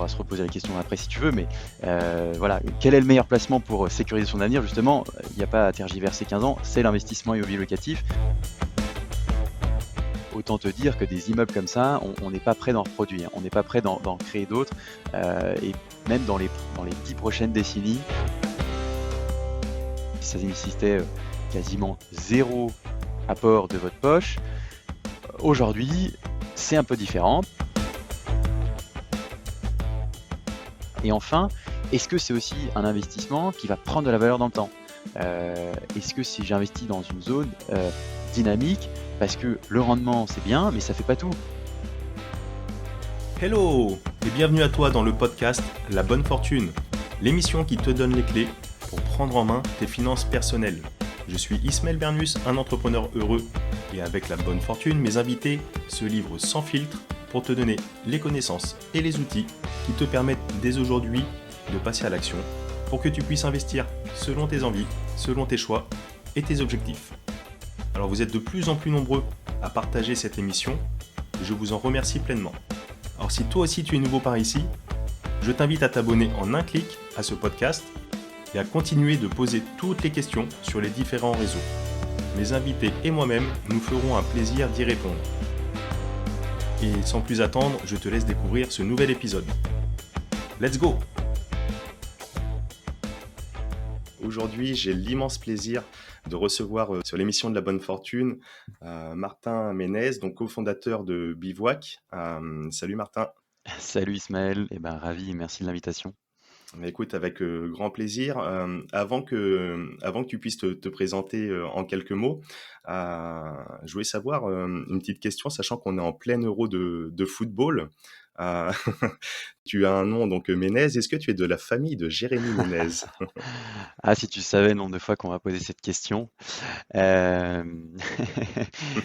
pourra se reposer la question après si tu veux, mais voilà, quel est le meilleur placement pour sécuriser son avenir? Justement, il n'y a pas à tergiverser 15 ans, c'est l'investissement immobilier locatif. Autant te dire que des immeubles comme ça, on n'est pas prêt d'en reproduire, on n'est pas prêt d'en créer d'autres, et même dans les 10 prochaines décennies, ça nécessitait quasiment zéro apport de votre poche. Aujourd'hui, c'est un peu différent. Et enfin, est-ce que c'est aussi un investissement qui va prendre de la valeur dans le temps? Est-ce que si j'investis dans une zone dynamique, parce que le rendement c'est bien, mais ça fait pas tout. Hello et bienvenue à toi dans le podcast La Bonne Fortune, l'émission qui te donne les clés pour prendre en main tes finances personnelles. Je suis Ismaël Bernus, un entrepreneur heureux, et avec La Bonne Fortune, mes invités se livrent sans filtre pour te donner les connaissances et les outils qui te permettent dès aujourd'hui de passer à l'action pour que tu puisses investir selon tes envies, selon tes choix et tes objectifs. Alors vous êtes de plus en plus nombreux à partager cette émission et je vous en remercie pleinement. Alors si toi aussi tu es nouveau par ici, je t'invite à t'abonner en un clic à ce podcast et à continuer de poser toutes les questions sur les différents réseaux. Mes invités et moi-même nous ferons un plaisir d'y répondre. Et sans plus attendre, je te laisse découvrir ce nouvel épisode. Let's go! Aujourd'hui, j'ai l'immense plaisir de recevoir sur l'émission de La Bonne Fortune Martin Ménez, donc cofondateur de Bivouac. Salut Martin. Salut Ismaël, et ben ravi et merci de l'invitation. Mais écoute, avec grand plaisir. Avant que tu puisses te présenter en quelques mots, je voulais savoir une petite question, sachant qu'on est en plein euro de football. Euh, Tu as un nom, donc Ménez. Est-ce que tu es de la famille de Jérémy Ménez? Ah, si tu savais le nombre de fois qu'on m'a posé cette question. Euh,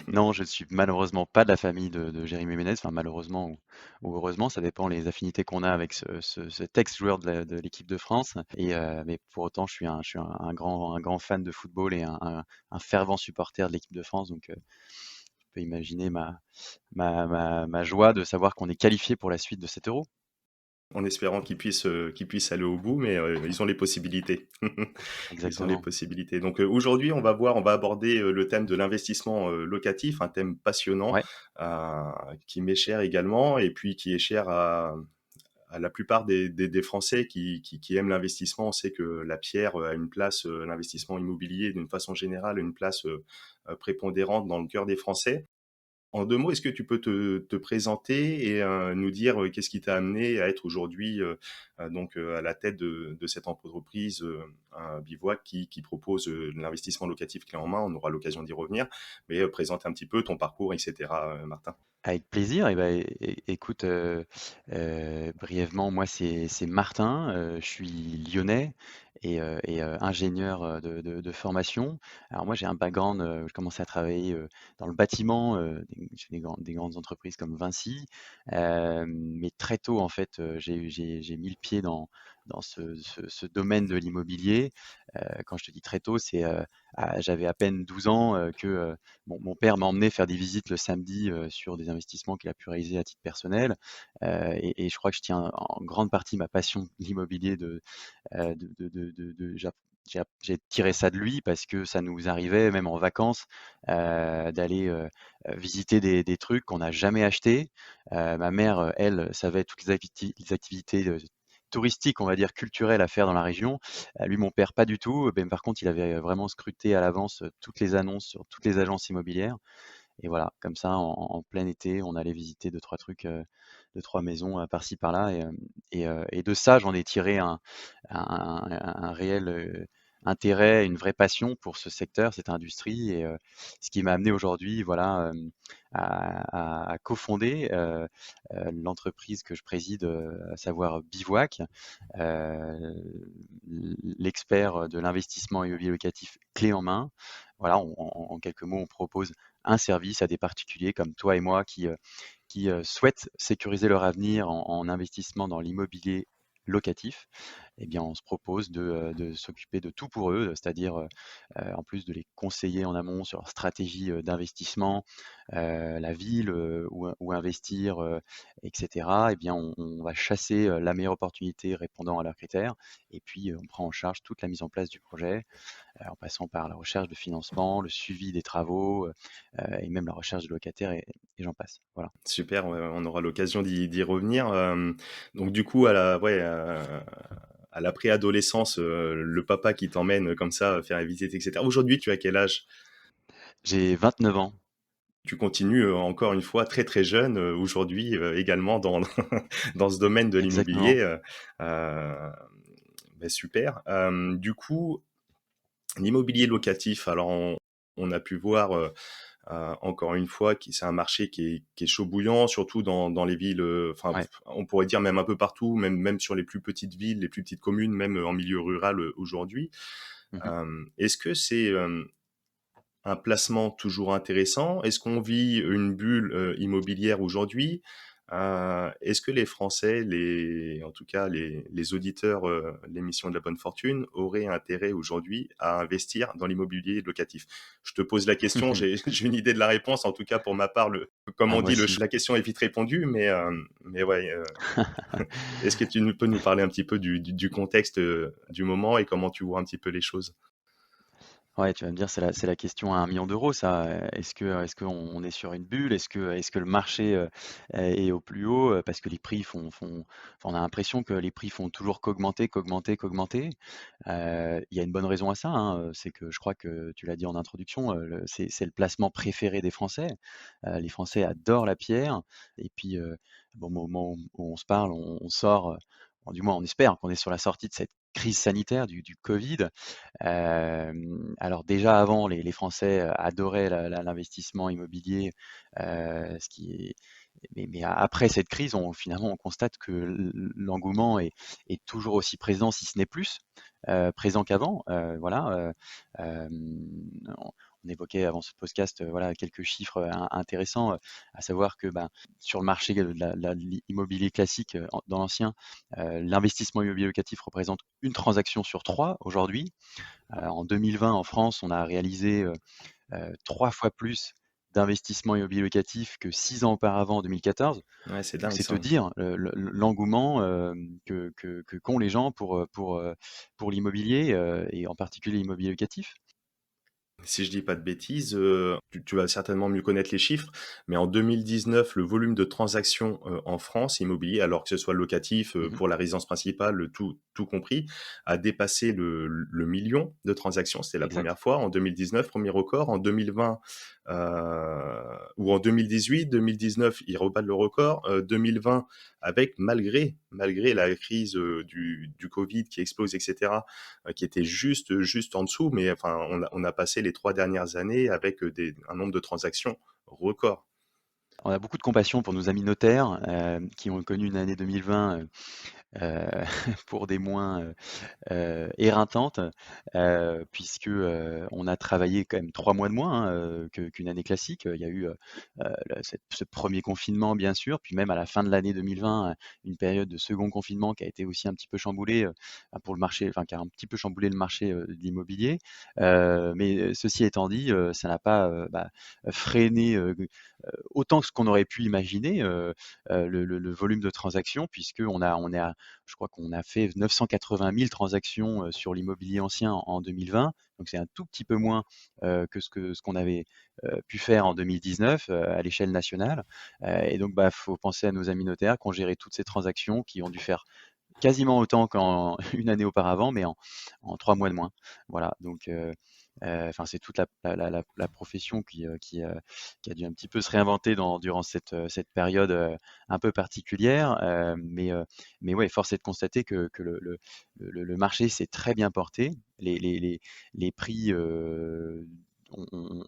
Non, je ne suis malheureusement pas de la famille de Jérémy Ménez, enfin malheureusement ou heureusement, ça dépend les affinités qu'on a avec cet ex-joueur de l'équipe de France. Mais pour autant, je suis un grand fan de football et un fervent supporter de l'équipe de France. Donc, tu peux imaginer ma joie de savoir qu'on est qualifié pour la suite de cet Euro. En espérant qu'ils puissent aller au bout, mais ils ont les possibilités. Ils ont les Exactement. possibilités. Donc aujourd'hui, on va aborder le thème de l'investissement locatif, un thème passionnant Ouais. euh, qui m'est cher également, et puis qui est cher à la plupart des Français qui aiment l'investissement. On sait que la pierre a une place, l'investissement immobilier d'une façon générale, une place prépondérante dans le cœur des Français. En 2 mots, est-ce que tu peux te présenter et nous dire qu'est-ce qui t'a amené à être aujourd'hui à la tête de cette entreprise un Bivouac qui propose de l'investissement locatif clé en main. On aura l'occasion d'y revenir, mais présente un petit peu ton parcours, etc. Martin. Avec plaisir. Et ben, écoute, brièvement, moi c'est Martin, je suis lyonnais et ingénieur de formation. Alors moi j'ai un background, je commençais à travailler dans le bâtiment, chez des grandes entreprises comme Vinci. Mais très tôt en fait, j'ai mis le pied dans ce domaine de l'immobilier. Quand je te dis très tôt, j'avais à peine 12 ans que mon père m'a emmené faire des visites le samedi sur des investissements qu'il a pu réaliser à titre personnel. Et je crois que je tiens en grande partie ma passion de l'immobilier j'ai tiré ça de lui parce que ça nous arrivait, même en vacances, d'aller visiter des trucs qu'on n'a jamais achetés. Ma mère, elle, savait toutes les activités touristiques, on va dire culturelles à faire dans la région. Lui, mon père, pas du tout. Ben, par contre, il avait vraiment scruté à l'avance toutes les annonces sur toutes les agences immobilières. Et voilà, comme ça, en plein été, on allait visiter deux, trois trucs, deux, trois maisons par-ci, par-là. Et de ça, j'en ai tiré un réel intérêt, une vraie passion pour ce secteur, cette industrie. Et ce qui m'a amené aujourd'hui, voilà, à cofonder l'entreprise que je préside, à savoir Bivouac, euh, l'expert de l'investissement immobilier locatif clé en main. Voilà, en quelques mots, on propose un service à des particuliers comme toi et moi qui souhaitent sécuriser leur avenir en investissement dans l'immobilier locatif. Eh bien, on se propose de s'occuper de tout pour eux, c'est-à-dire en plus de les conseiller en amont sur leur stratégie d'investissement, la ville, où investir, et cetera, eh bien, on va chasser, la meilleure opportunité répondant à leurs critères et puis, on prend en charge toute la mise en place du projet, en passant par la recherche de financement, le suivi des travaux, et même la recherche de locataires et j'en passe. Voilà. Super, ouais, on aura l'occasion d'y revenir. Donc du coup, à la préadolescence, le papa qui t'emmène comme ça faire une visite, et cetera. Aujourd'hui, tu as quel âge? J'ai 29 ans, Tu continues, encore une fois très, très jeune, aujourd'hui, également dans dans ce domaine de exactement. l'immobilier, super. Du coup, l'immobilier locatif, alors on a pu voir, encore une fois, c'est un marché qui est chaud bouillant, surtout dans les villes, enfin, Ouais. on pourrait dire même un peu partout, même sur les plus petites villes, les plus petites communes, même en milieu rural, aujourd'hui. Mmh. Est-ce que c'est, un placement toujours intéressant? Est-ce qu'on vit une bulle, immobilière aujourd'hui? Est-ce que les Français, en tout cas les auditeurs, l'émission de la bonne fortune, auraient intérêt aujourd'hui à investir dans l'immobilier locatif? Je te pose la question, j'ai j'ai une idée de la réponse, en tout cas pour ma part, comme Ah on moi dit, aussi. la question est vite répondue, mais ouais, est-ce que tu peux nous parler un petit peu du contexte, du moment et comment tu vois un petit peu les choses? Ouais, tu vas me dire, c'est la question à 1 million d'euros, ça. Est-ce qu'on on est sur une bulle? Est-ce que le marché, est au plus haut? Parce que les prix enfin, on a l'impression que les prix font toujours qu'augmenter, qu'augmenter, qu'augmenter. Il y a une bonne raison à ça, hein, c'est que je crois que tu l'as dit en introduction, c'est le placement préféré des Français. Les Français adorent la pierre et puis, bon, au moment où on se parle, on sort, du moins on espère qu'on est sur la sortie de cette crise sanitaire du covid. Alors déjà avant, les Français, adoraient l'investissement immobilier, ce qui est mais après cette crise, finalement, on constate que l'engouement est toujours aussi présent, si ce n'est plus, présent qu'avant. Voilà, on évoquait avant ce podcast, voilà, quelques chiffres, intéressants, à savoir que, ben, sur le marché de l'immobilier classique, dans l'ancien, l'investissement immobilier locatif représente une transaction sur 3 aujourd'hui. En 2020, en France, on a réalisé 3 fois plus d'investissements immobiliers locatifs que 6 ans auparavant, en 2014. Ouais, c'est Donc dingue c'est te ça. dire l'engouement qu'ont les gens pour l'immobilier, et en particulier l'immobilier locatif. Si je dis pas de bêtises, tu vas certainement mieux connaître les chiffres, mais en 2019, le volume de transactions, en France immobilier, alors que ce soit locatif, Mmh. pour la résidence principale, tout compris, a dépassé le 1 de transactions. C'était la Exact. première fois en 2019, 1er record. En 2020, ou en 2018, 2019, ils rebattent le record. 2020 avec malgré la crise, du covid qui explose et cetera, qui était juste en dessous, mais enfin, on a passé les 3 dernières années avec, un nombre de transactions record. On a beaucoup de compassion pour nos amis notaires, qui ont connu une année 2020, pour des moins, éreintantes, puisque, on a travaillé quand même 3 mois de moins, hein, qu'une année classique. Il y a eu, ce 1er confinement bien sûr, puis même à la fin de l'année 2020, une période de second confinement qui a été aussi un petit peu chamboulée, pour le marché, enfin qui a un petit peu chamboulé le marché, de l'immobilier. Mais ceci étant dit, ça n'a pas, freiné, autant que ce qu'on aurait pu imaginer, le volume de transactions puisqu'on est à je crois qu'on a fait 980 000 transactions, sur l'immobilier ancien en 2020, donc c'est un tout petit peu moins, que ce qu'on avait, pu faire en 2019, à l'échelle nationale, et donc bah, faut penser à nos amis notaires qui ont géré toutes ces transactions, qui ont dû faire quasiment autant qu'en une année auparavant, mais en 3 mois de moins. Voilà, donc enfin, c'est toute la profession qui a dû un petit peu se réinventer durant cette période, un peu particulière, mais ouais, force est de constater que le marché s'est très bien porté. Les prix, ont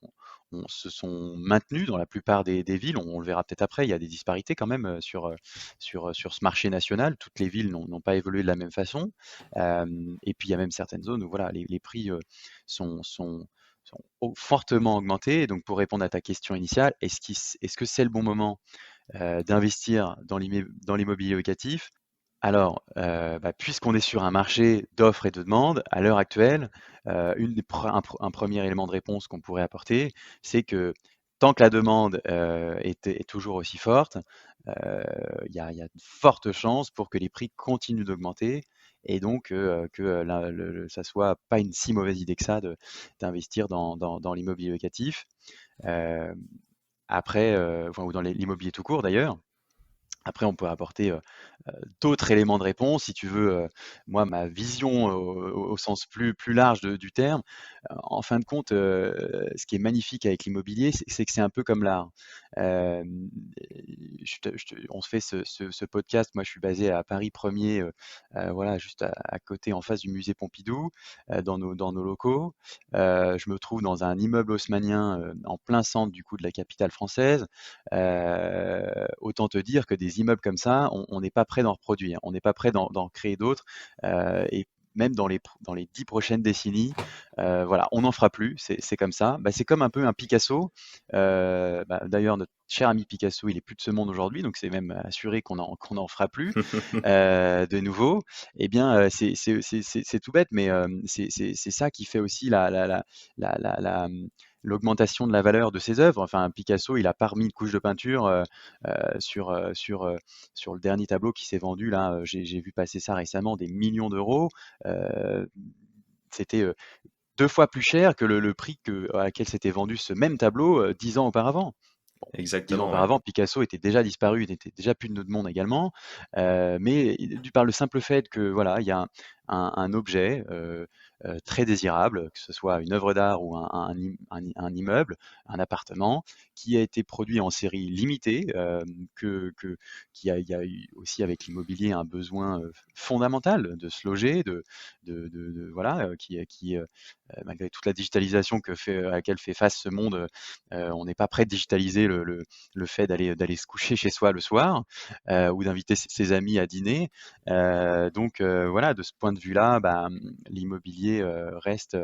se sont maintenus dans la plupart des villes. On le verra peut-être après, il y a des disparités quand même, sur ce marché national. Toutes les villes n'ont pas évolué de la même façon. Et puis il y a même certaines zones où voilà, les prix, sont fortement augmentés. Donc pour répondre à ta question initiale, est-ce que c'est le bon moment, d'investir dans l'immobilier locatif? Alors, bah, puisqu'on est sur un marché d'offres et de demandes, à l'heure actuelle, une des pre un 1er élément de réponse qu'on pourrait apporter, c'est que tant que la demande est toujours aussi forte, il y a de fortes chances pour que les prix continuent d'augmenter et donc que ça soit pas une si mauvaise idée que ça d'investir dans l'immobilier locatif. Euh, Après, enfin, ou dans l'immobilier tout court d'ailleurs. Après, on peut apporter d'autres éléments de réponse. Si tu veux, moi, ma vision au sens plus large du terme, en fin de compte, ce qui est magnifique avec l'immobilier, c'est que c'est un peu comme l'art. Hem, on se fait ce podcast, moi je suis basé à Paris 1er, voilà, juste à côté, en face du musée Pompidou, dans nos locaux. Je me trouve dans un immeuble haussmannien, en plein centre du coup de la capitale française. Autant te dire que des immeubles comme ça, on n'est pas prêt d'en reproduire, on n'est pas prêt d'en créer d'autres, et même dans les 10 prochaines décennies, voilà, on n'en fera plus, c'est comme ça. Bah, c'est comme un peu un Picasso. Bah, d'ailleurs, notre cher ami Picasso, il est plus de ce monde aujourd'hui, donc c'est même assuré qu'on en fera plus de nouveau. Eh bien, c'est tout bête, mais c'est ça qui fait aussi l'augmentation de la valeur de ses œuvres. Enfin, Picasso, il a pas remis une couche de peinture sur le dernier tableau qui s'est vendu là. J'ai vu passer ça récemment, des millions d'euros. Euh, C'était 2 fois plus cher que le prix à laquelle s'était vendu ce même tableau 10 ans auparavant. Bon, 10 ans Exactement, ouais. auparavant, Picasso était déjà disparu, il n'était déjà plus de notre monde également. Mais par le simple fait que voilà, il y a un objet très désirable, que ce soit une œuvre d'art ou un immeuble, un appartement, qui a été produit en série limitée, il y a eu aussi avec l'immobilier un besoin fondamental de se loger, voilà, malgré toute la digitalisation à laquelle fait face ce monde, on n'est pas prêt de digitaliser le fait d'aller se coucher chez soi le soir ou d'inviter ses amis à dîner. Donc voilà, de ce point de vue-là, bah, l'immobilier reste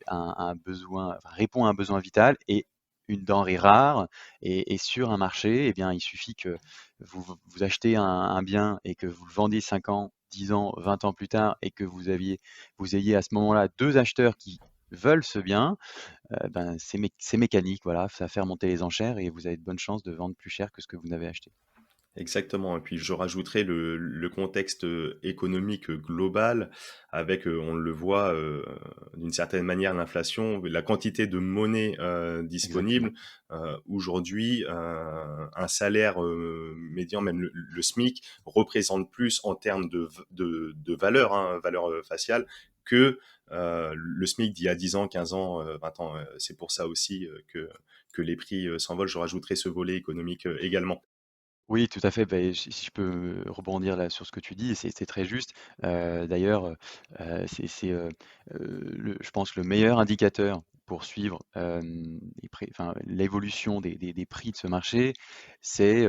un besoin, enfin, répond à un besoin vital et une denrée rare et sur un marché, eh bien, il suffit que vous achetez un bien et que vous le vendiez 5 ans, 10 ans, 20 ans plus tard et que vous ayez à ce moment-là deux acheteurs qui veulent ce bien, ben, c'est mécanique, voilà, ça fait remonter les enchères et vous avez de bonnes chances de vendre plus cher que ce que vous n'avez acheté. Exactement. Et puis je rajouterais le contexte économique global avec, on le voit d'une certaine manière, l'inflation, la quantité de monnaie disponible. Exactement. Aujourd'hui, un salaire médian, même le SMIC, représente plus en termes de valeur, hein, valeur faciale, que le SMIC d'il y a 10 ans, 15 ans, 20 ans. C'est pour ça aussi que les prix s'envolent. Je rajouterai ce volet économique également. Oui, tout à fait. Beh, si je peux rebondir là sur ce que tu dis, c'est très juste. D'ailleurs, je pense le meilleur indicateur pour suivre enfin, l'évolution des prix de ce marché, c'est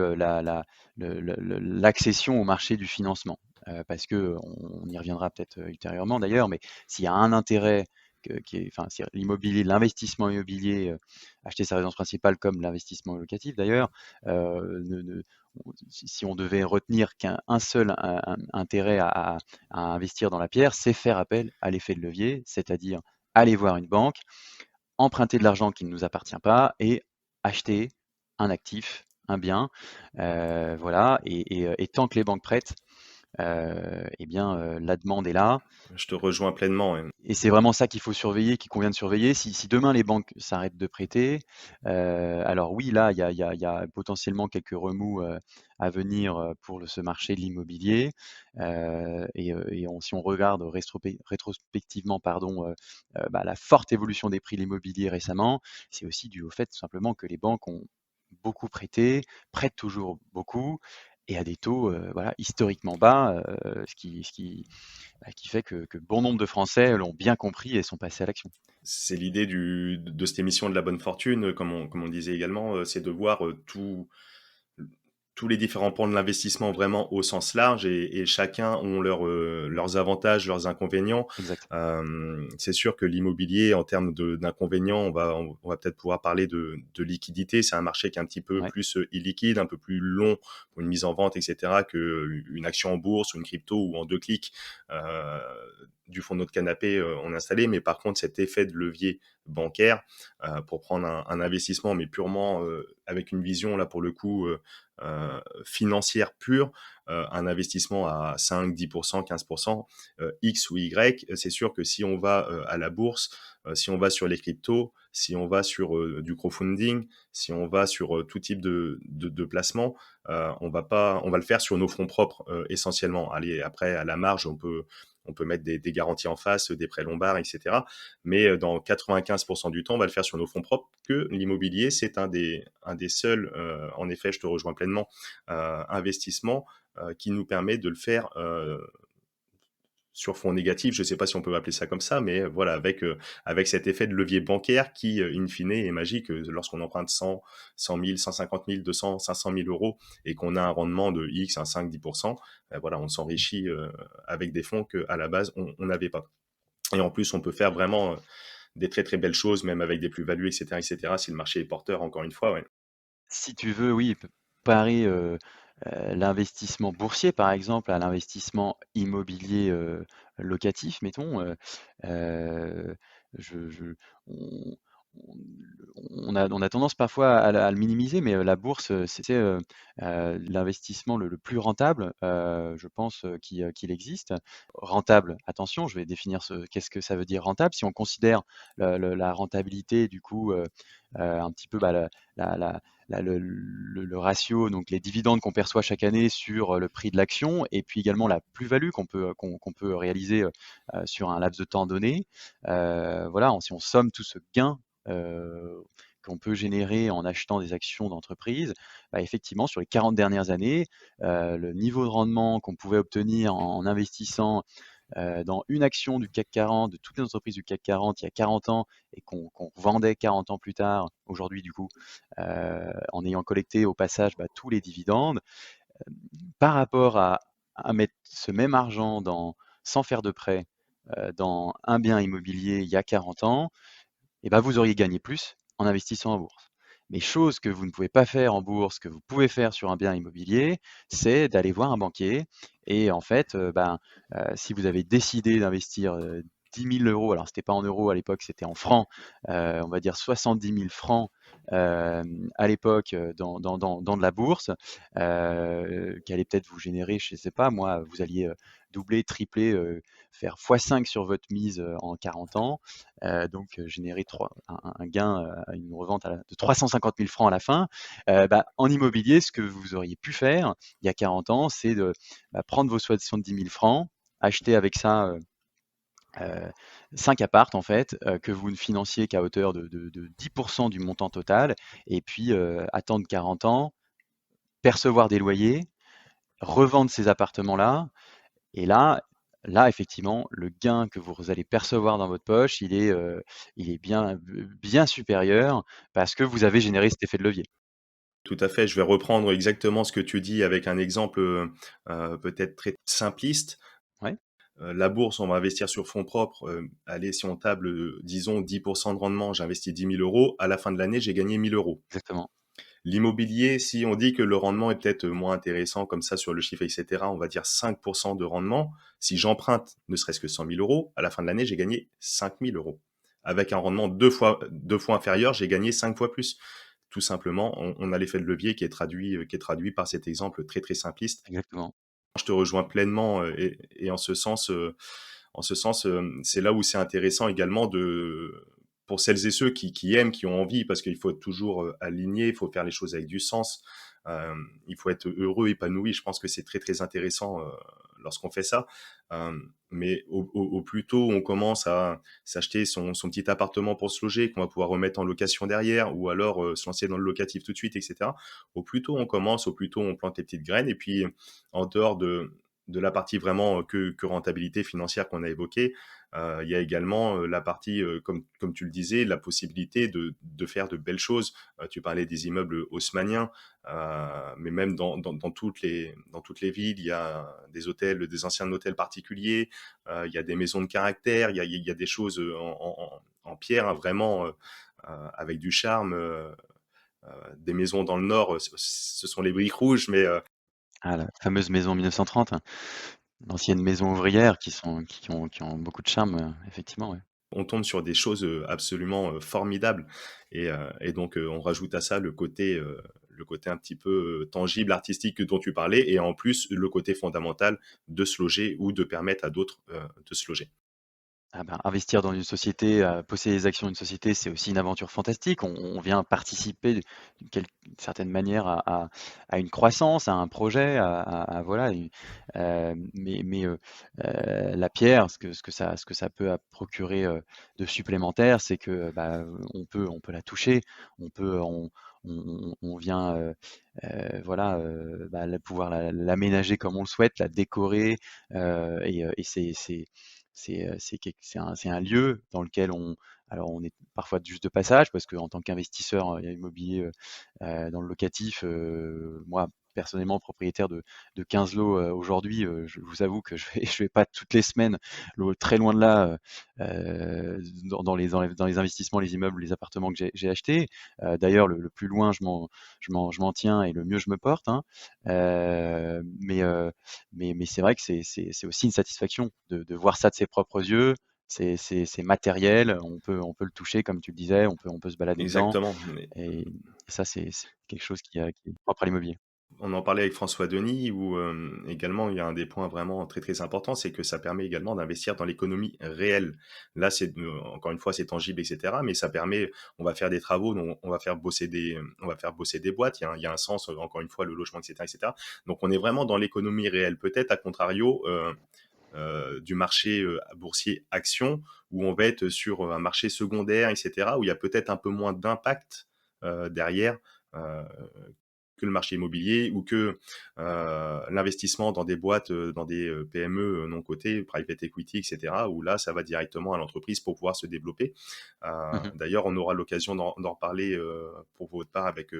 l'accession au marché du financement. Parce que on y reviendra peut-être ultérieurement d'ailleurs, mais s'il y a un intérêt enfin, si l'immobilier, l'investissement immobilier, acheter sa résidence principale comme l'investissement locatif d'ailleurs, si on devait retenir qu'un seul intérêt à investir dans la pierre, c'est faire appel à l'effet de levier, c'est-à-dire aller voir une banque, emprunter de l'argent qui ne nous appartient pas et acheter un actif, un bien. Voilà, et tant que les banques prêtent, eh bien, la demande est là. Je te rejoins pleinement, ouais. Et c'est vraiment ça qu'il faut surveiller, qu'il convient de surveiller. Si demain les banques s'arrêtent de prêter, alors oui, là, il y a potentiellement quelques remous à venir pour ce marché de l'immobilier. Si on regarde rétrospectivement, pardon, bah, la forte évolution des prix de l'immobilier récemment, c'est aussi dû au fait tout simplement que les banques ont beaucoup prêté, prêtent toujours beaucoup et à des taux voilà, historiquement bas, qui fait que bon nombre de Français l'ont bien compris et sont passés à l'action. C'est l'idée de cette émission de la bonne fortune, comme on disait également, c'est de voir tous les différents pans de l'investissement vraiment au sens large et chacun ont leurs avantages, leurs inconvénients. Exact. C'est sûr que l'immobilier, en termes d'inconvénients, on va peut-être pouvoir parler de liquidité. C'est un marché qui est un petit peu Ouais. plus illiquide, un peu plus long pour une mise en vente, etc., qu'une action en bourse ou une crypto où en 2 clics, euh, du fond de notre canapé, on a installé. Mais par contre, cet effet de levier bancaire, pour prendre un investissement, mais purement avec une vision, là, pour le coup, financière pure, un investissement à 5, 10%, 15%, X ou Y, c'est sûr que si on va à la bourse, si on va sur les cryptos, si on va sur du crowdfunding, si on va sur tout type de placement, on va le faire sur nos fonds propres essentiellement. Allez, après, à la marge, on peut mettre des garanties en face, des prêts lombards, etc. Mais dans 95% du temps, on va le faire sur nos fonds propres, que l'immobilier, c'est un des seuls, en effet, je te rejoins pleinement, investissements qui nous permet de le faire sur fonds négatifs. Je ne sais pas si on peut appeler ça comme ça, mais voilà, avec cet effet de levier bancaire qui, in fine, est magique. Lorsqu'on emprunte 100 000, 150 000, 200, 500 000 euros et qu'on a un rendement de X, un 5-10%, voilà, on s'enrichit avec des fonds qu'à la base, on n'avait pas. Et en plus, on peut faire vraiment des très très belles choses, même avec des plus-values, etc., etc., si le marché est porteur, encore une fois, ouais. Si tu veux, oui, parer, l'investissement boursier, par exemple, à l'investissement immobilier, locatif, mettons, heu, je on on on a tendance parfois à le minimiser, mais la bourse, l'investissement le plus rentable, je pense, qu'il existe. Rentable, attention, je vais définir qu'est-ce que ça veut dire rentable? Si on considère la rentabilité du coup, un petit peu, bah, le ratio, donc les dividendes qu'on perçoit chaque année sur le prix de l'action, et puis également la plus-value qu'on peut réaliser sur un laps de temps donné. Voilà, si on somme tout ce gain qu'on peut générer en achetant des actions d'entreprise, bah, effectivement, sur les 40 dernières années, le niveau de rendement qu'on pouvait obtenir en investissant dans une action du CAC 40, de toutes les entreprises du CAC 40 il y a 40 ans, et qu'on vendait 40 ans plus tard, aujourd'hui du coup, en ayant collecté au passage tous les dividendes, par rapport à mettre ce même argent sans faire de prêt, dans un bien immobilier il y a 40 ans, et ben, vous auriez gagné plus en investissant en bourse. Mais chose que vous ne pouvez pas faire en bourse, que vous pouvez faire sur un bien immobilier, c'est d'aller voir un banquier. Et en fait, si vous avez décidé d'investir 10 000 euros, alors c'était pas en euros à l'époque, c'était en francs, on va dire 70 000 francs à l'époque dans de la bourse, qui allait peut-être vous générer, je ne sais pas, moi, vous alliez doubler, tripler, faire x5 sur votre mise en 40 ans, donc générer un gain, une revente de 350 000 francs à la fin. En immobilier, ce que vous auriez pu faire il y a 40 ans, c'est de prendre vos 70 000 francs, acheter avec ça 5 apparts en fait, que vous ne financiez qu'à hauteur de 10% du montant total, et puis attendre 40 ans, percevoir des loyers, revendre ces appartements-là, et là, effectivement, le gain que vous allez percevoir dans votre poche, il est bien supérieur, parce que vous avez généré cet effet de levier. Tout à fait, je vais reprendre exactement ce que tu dis avec un exemple peut-être très simpliste. Ouais, La bourse, on va investir sur fonds propres. Allez, si on table, disons 10% de rendement, j'investis 10 000 euros. À la fin de l'année, j'ai gagné 1 000 euros. exactement. L'immobilier, si on dit que le rendement est peut-être moins intéressant comme ça sur le chiffre, etc., on va dire 5% de rendement. Si j'emprunte ne serait-ce que 100 000 euros, à la fin de l'année, j'ai gagné 5 000 euros. Avec un rendement deux fois inférieur, j'ai gagné 5 fois plus. Tout simplement, on a l'effet de levier qui est traduit par cet exemple très très simpliste. Exactement. Je te rejoins pleinement et en ce sens, c'est là où c'est intéressant également pour celles et ceux qui aiment, qui ont envie, parce qu'il faut être toujours aligné, il faut faire les choses avec du sens, il faut être heureux, épanoui. Je pense que c'est très très intéressant lorsqu'on fait ça. Mais au plus tôt on commence à s'acheter son petit appartement pour se loger, qu'on va pouvoir remettre en location derrière, ou alors se lancer dans le locatif tout de suite, etc. Au plus tôt on commence, au plus tôt on plante les petites graines. Et puis, en dehors de la partie vraiment que rentabilité financière qu'on a évoquée, il y a également la partie, comme tu le disais, la possibilité de faire de belles choses. Tu parlais des immeubles haussmanniens, mais même dans toutes les villes, il y a des hôtels, des anciens hôtels particuliers, il y a des maisons de caractère, il y a des choses en pierre, hein, vraiment avec du charme. Des maisons dans le nord, ce sont les briques rouges, mais Ah, la fameuse maison 1930. L'ancienne maison ouvrière qui ont beaucoup de charme, effectivement, ouais. On tombe sur des choses, absolument, formidables et donc on rajoute à ça le côté un petit peu, tangible, artistique dont tu parlais et en plus le côté fondamental de se loger ou de permettre à d'autres, de se loger. Ah ben, investir dans une société, posséder les actions d'une société, c'est aussi une aventure fantastique. On vient participer d'une certaine manière à une croissance, à un projet, voilà, la pierre, ce que ça peut procurer, de supplémentaire, c'est que, bah, on peut la toucher, on vient, voilà, bah, pouvoir l'aménager comme on le souhaite, la décorer, et c'est un lieu dans lequel on est parfois juste de passage parce qu'en tant qu'investisseur immobilier dans le locatif, moi personnellement propriétaire de 15 lots aujourd'hui, je vous avoue que je vais pas toutes les semaines, très loin de là, dans les investissements, les immeubles, les appartements que j'ai achetés. D'ailleurs, le plus loin je m'en tiens et le mieux je me porte, hein. Mais c'est vrai que c'est aussi une satisfaction de voir ça de ses propres yeux. C'est matériel, on peut le toucher comme tu le disais, on peut se balader dedans Exactement. et ça c'est quelque chose qui est propre à l'immobilier. On en parlait avec François Denis où, également il y a un des points vraiment très, très importants, c'est que ça permet également d'investir dans l'économie réelle. Là, encore une fois, c'est tangible et cetera, mais ça permet on va faire des travaux, donc on va faire bosser on va faire bosser des boîtes. Il y a un sens, encore une fois, le logement et cetera. Donc on est vraiment dans l'économie réelle. Peut-être à contrario, du marché, boursier actions où on va être sur, un marché secondaire et cetera, où il y a peut-être un peu moins d'impact, derrière, heu que le marché immobilier ou que l'investissement dans des boîtes, dans des PME non cotées, private equity, etc., où là, ça va directement à l'entreprise pour pouvoir se développer. Mmh. D'ailleurs, on aura l'occasion d'en reparler pour votre part avec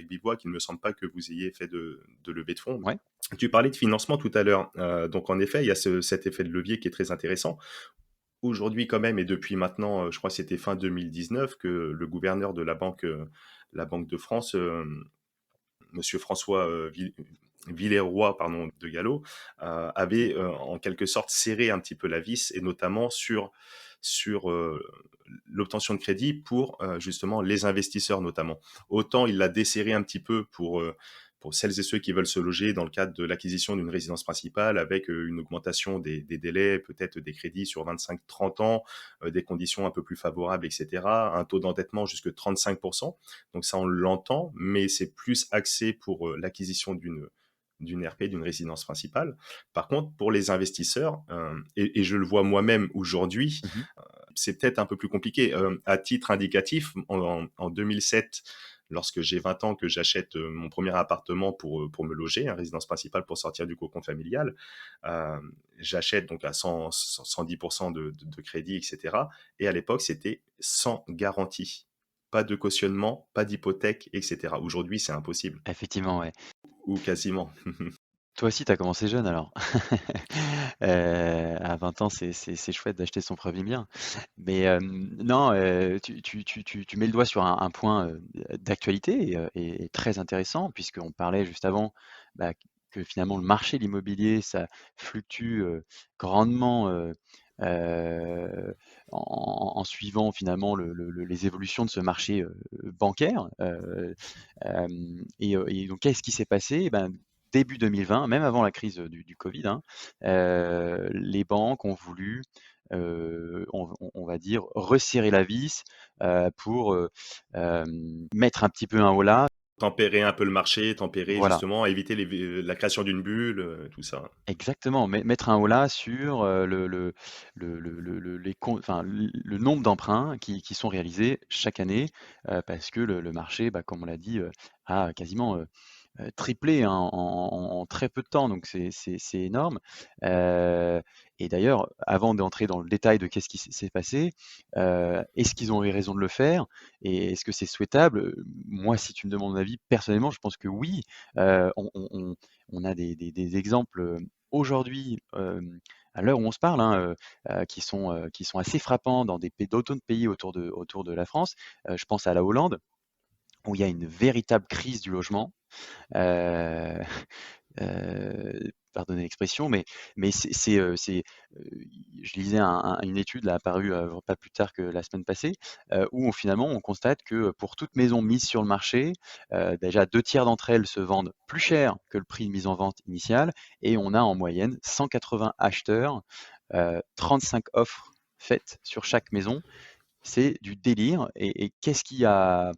Bivouac. Il ne me semble pas que vous ayez fait de levée de fonds. Ouais. Tu parlais de financement tout à l'heure. Donc, en effet, il y a cet effet de levier qui est très intéressant. Aujourd'hui, quand même, et depuis maintenant, je crois que c'était fin 2019, que le gouverneur de la Banque de France, Monsieur François Villeroy pardon, de Gallo, avait en quelque sorte serré un petit peu la vis, et notamment sur l'obtention de crédit pour justement les investisseurs notamment. Autant il l'a desserré un petit peu pour celles et ceux qui veulent se loger dans le cadre de l'acquisition d'une résidence principale avec une augmentation des délais, peut-être des crédits sur 25-30 ans, des conditions un peu plus favorables, etc. Un taux d'endettement jusque 35%. Donc ça, on l'entend, mais c'est plus axé pour l'acquisition d'une RP, d'une résidence principale. Par contre, pour les investisseurs, et je le vois moi-même aujourd'hui, Mmh. c'est peut-être un peu plus compliqué. À titre indicatif, en 2007, lorsque j'ai 20 ans, que j'achète mon premier appartement pour me loger, hein, résidence principale pour sortir du cocon familial, euh, j'achète donc à 110% de crédit, etc. Et à l'époque, c'était sans garantie. Pas de cautionnement, pas d'hypothèque, etc. Aujourd'hui, c'est impossible, Effectivement, ouais. ou quasiment. Toi aussi, tu as commencé jeune alors? À 20 ans, c'est chouette d'acheter son premier bien. Mais non, tu mets le doigt sur un point, d'actualité et très intéressant puisqu'on parlait juste avant, bah, que finalement le marché de l'immobilier, ça fluctue, grandement, en suivant finalement les évolutions de ce marché, bancaire. Et donc qu'est-ce qui s'est passé? Eh ben, début 2020, même avant la crise, du covid, hein, les banques ont voulu, on va dire resserrer la vis, pour, mettre un petit peu un holà. Tempérer un peu le marché, tempérer Voilà, justement, éviter la création d'une bulle, tout ça. exactement, mettre un holà sur, le nombre d'emprunts qui sont réalisés chaque année, parce que le marché, bah, comme on l'a dit, a quasiment, triplé, hein, en très peu de temps, donc c'est énorme. Heu et d'ailleurs, avant d'entrer dans le détail de qu'est-ce qui s'est passé, est-ce qu'ils ont eu raison de le faire et est-ce que c'est souhaitable? Moi, si tu me demandes mon avis, personnellement, je pense que oui. On a des exemples, aujourd'hui, à l'heure où on se parle, hein, qui sont assez frappants dans d'autres pays autour de la France. Je pense à la Hollande, où il y a une véritable crise du logement. Heu, pardonnez l'expression, mais je lisais une étude là, apparue pas plus tard que la semaine passée, où finalement on constate que pour toute maison mise sur le marché, déjà 2 tiers d'entre elles se vendent plus cher que le prix de mise en vente initial, et on a en moyenne 180 acheteurs, 35 offres faites sur chaque maison. C'est du délire. Et qu'est-ce qui a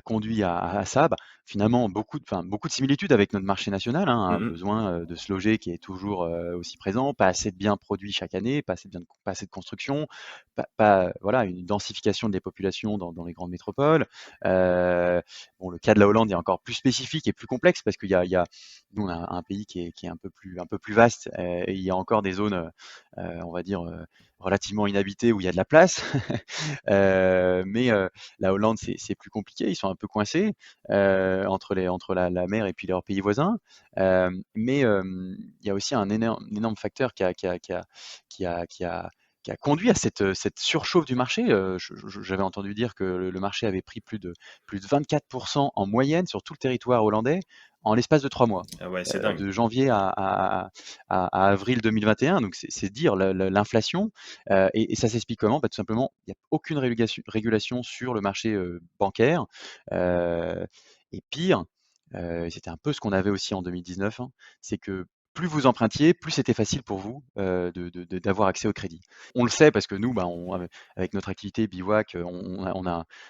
conduit à ça? Finalement, beaucoup de similitudes avec notre marché national, hein, un Mmh. besoin de se loger qui est toujours aussi présent, pas assez de biens produits chaque année, pas assez de construction, voilà, une densification des populations dans les grandes métropoles. Bon, le cas de la Hollande est encore plus spécifique et plus complexe parce nous, on a un pays qui est un peu plus vaste, et il y a encore des zones, on va dire, relativement inhabitées où il y a de la place. Mais la Hollande, c'est plus compliqué. Ils sont un peu coincés entre la mer et puis leurs pays voisins. Mais il y a aussi un énorme facteur qui a conduit à cette surchauffe du marché. J'avais entendu dire que le marché avait pris plus de 24% en moyenne sur tout le territoire hollandais en l'espace de 3 mois, Ah ouais, c'est dingue. de janvier à avril 2021. Donc c'est dire l'inflation. Et ça s'explique comment? Tout simplement, il n'y a aucune régulation sur le marché bancaire. Euh, et pire, et c'était un peu ce qu'on avait aussi en 2019, hein, c'est que plus vous empruntiez, plus c'était facile pour vous d'avoir accès au crédit. On le sait parce que nous, avec notre activité Bivouac,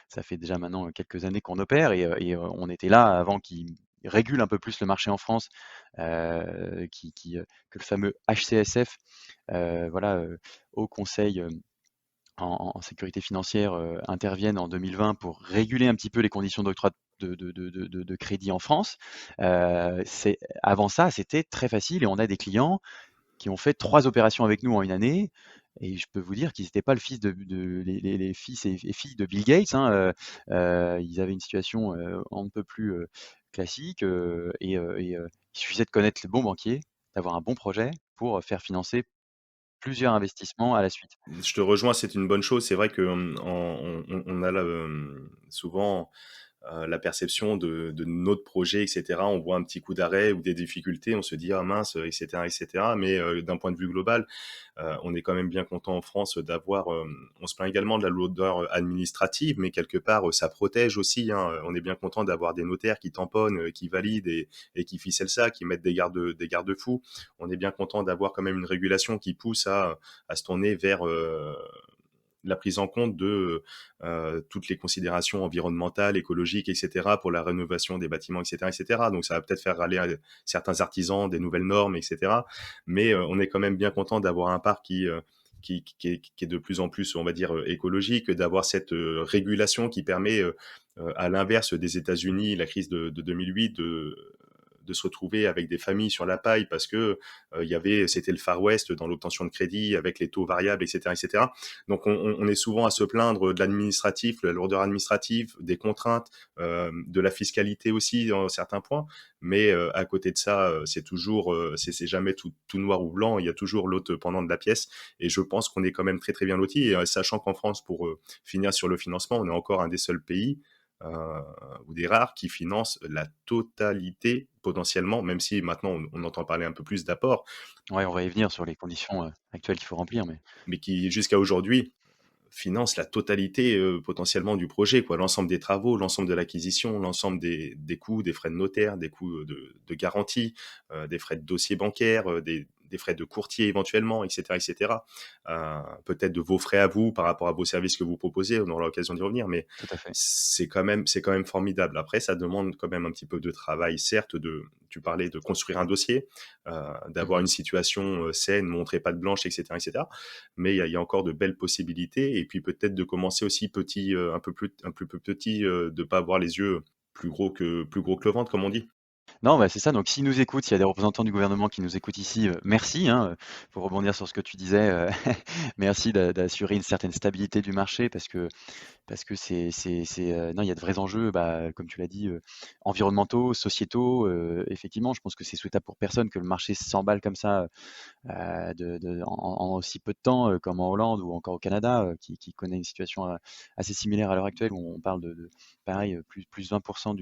ça fait déjà maintenant quelques années qu'on opère, et on était là avant qu'ils régulent un peu plus le marché en France, que le fameux HCSF, voilà, Haut Conseil en sécurité financière, interviennent en 2020 pour réguler un petit peu les conditions d'octroi de crédit en France. Avant ça, c'était très facile, et on a des clients qui ont fait 3 opérations avec nous en une année, et je peux vous dire qu'ils n'étaient pas les fils et filles de Bill Gates, hein. Ils avaient une situation on ne peut plus classique, il suffisait de connaître le bon banquier, d'avoir un bon projet pour faire financer plusieurs investissements à la suite. Je te rejoins, c'est une bonne chose. C'est vrai que, on a là, souvent la perception de notre projet, et cetera. On voit un petit coup d'arrêt ou des difficultés, on se dit: «Ah mince», et cetera, et cetera. Mais d'un point de vue global, on est quand même bien content en France d'avoir, on se plaint également de la lourdeur administrative, mais quelque part, ça protège aussi, hein. On est bien content d'avoir des notaires qui tamponnent, qui valident et qui ficellent ça, qui mettent des garde-fous. On est bien content d'avoir quand même une régulation qui pousse à se tourner vers, la prise en compte de toutes les considérations environnementales, écologiques, etc., pour la rénovation des bâtiments, etc., etc. Donc ça va peut-être faire râler certains artisans des nouvelles normes, etc. Mais on est quand même bien content d'avoir un parc qui est de plus en plus, on va dire, écologique, d'avoir cette régulation qui permet, à l'inverse des États-Unis, la crise de 2008, de se retrouver avec des familles sur la paille parce que c'était le Far West dans l'obtention de crédit avec les taux variables, etc., etc. Donc on est souvent à se plaindre de l'administratif, de la lourdeur administrative, des contraintes, de la fiscalité aussi dans certains points. Mais à côté de ça, c'est toujours, c'est jamais tout noir ou blanc. Il y a toujours l'autre pendant de la pièce. Et je pense qu'on est quand même très très bien lotis. Et sachant qu'en France, pour finir sur le financement, on est encore un des seuls pays ou des rares qui financent la totalité potentiellement, même si maintenant on entend parler un peu plus d'apport, Ouais, on va y venir sur les conditions actuelles qu'il faut remplir, mais mais qui jusqu'à aujourd'hui finance la totalité potentiellement du projet, quoi. L'ensemble des travaux, l'ensemble de l'acquisition, l'ensemble des coûts, des frais de notaire, des coûts de garantie, des frais de dossier bancaire, des frais de courtier éventuellement, etc., etc. Peut-être de vos frais à vous par rapport à vos services que vous proposez, on aura l'occasion d'y revenir, mais tout à fait. c'est quand même formidable. Après, ça demande quand même un petit peu de travail, certes, tu parlais de construire un dossier, d'avoir Mmh. une situation saine, montrer patte blanche, etc., etc. Mais il y a encore de belles possibilités. Et puis peut-être de commencer aussi petit, un peu plus petit, de pas avoir les yeux plus gros que le ventre, comme on dit. Non, c'est ça. Donc s'ils nous écoutent, s'il y a des représentants du gouvernement qui nous écoutent ici, merci, hein, pour rebondir sur ce que tu disais, merci d'assurer une certaine stabilité du marché, parce que non, il y a de vrais enjeux, comme tu l'as dit, environnementaux, sociétaux. Effectivement, je pense que c'est souhaitable pour personne que le marché s'emballe comme ça, en aussi peu de temps, comme en Hollande ou encore au Canada, qui connaît une situation assez similaire à l'heure actuelle, où on parle pareil, plus 20%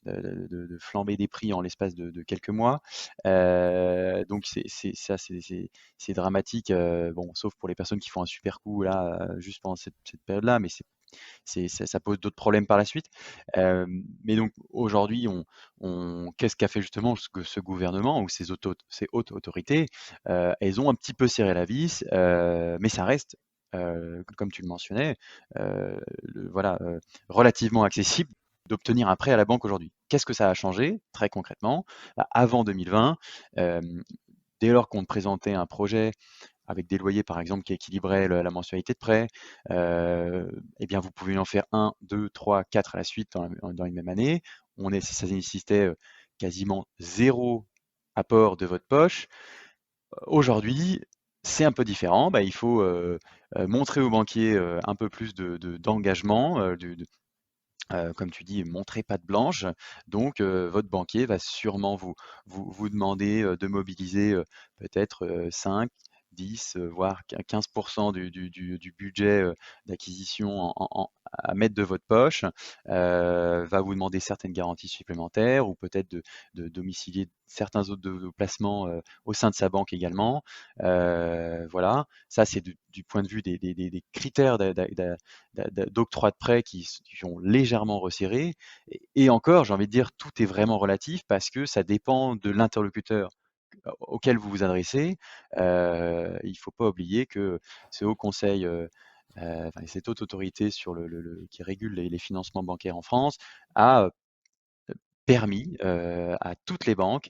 de flamber des prix en l'espace de quelques mois. Donc c'est dramatique, bon, sauf pour les personnes qui font un super coup là, juste pendant cette période-là, mais ça pose d'autres problèmes par la suite. Mais donc aujourd'hui, qu'est-ce qu'a fait justement ce gouvernement ou ces hautes autorités? Elles ont un petit peu serré la vis, mais ça reste, comme tu le mentionnais, voilà, relativement accessible d'obtenir un prêt à la banque aujourd'hui. Qu'est-ce que ça a changé très concrètement? Bah, avant 2020, dès lors qu'on présentait un projet avec des loyers par exemple qui équilibraient la mensualité de prêt, eh bien vous pouvez en faire un, 2, 3, 4 à la suite dans une même année. Ça nécessitait quasiment zéro apport de votre poche. Aujourd'hui, c'est un peu différent. Bah, il faut montrer au banquier un peu plus d'engagement, comme tu dis, montrer patte blanche. Donc, votre banquier va sûrement vous demander de mobiliser peut-être 5, 10, voire 15% du budget d'acquisition à mettre de votre poche, va vous demander certaines garanties supplémentaires ou peut-être de domicilier certains autres de placements au sein de sa banque également. Voilà, ça c'est du point de vue des critères d'octroi de prêt qui ont légèrement resserré. Et encore, j'ai envie de dire, tout est vraiment relatif parce que ça dépend de l'interlocuteur auquel vous vous adressez. Il ne faut pas oublier que ce haut conseil, enfin, cette haute autorité qui régule les financements bancaires en France a permis à toutes les banques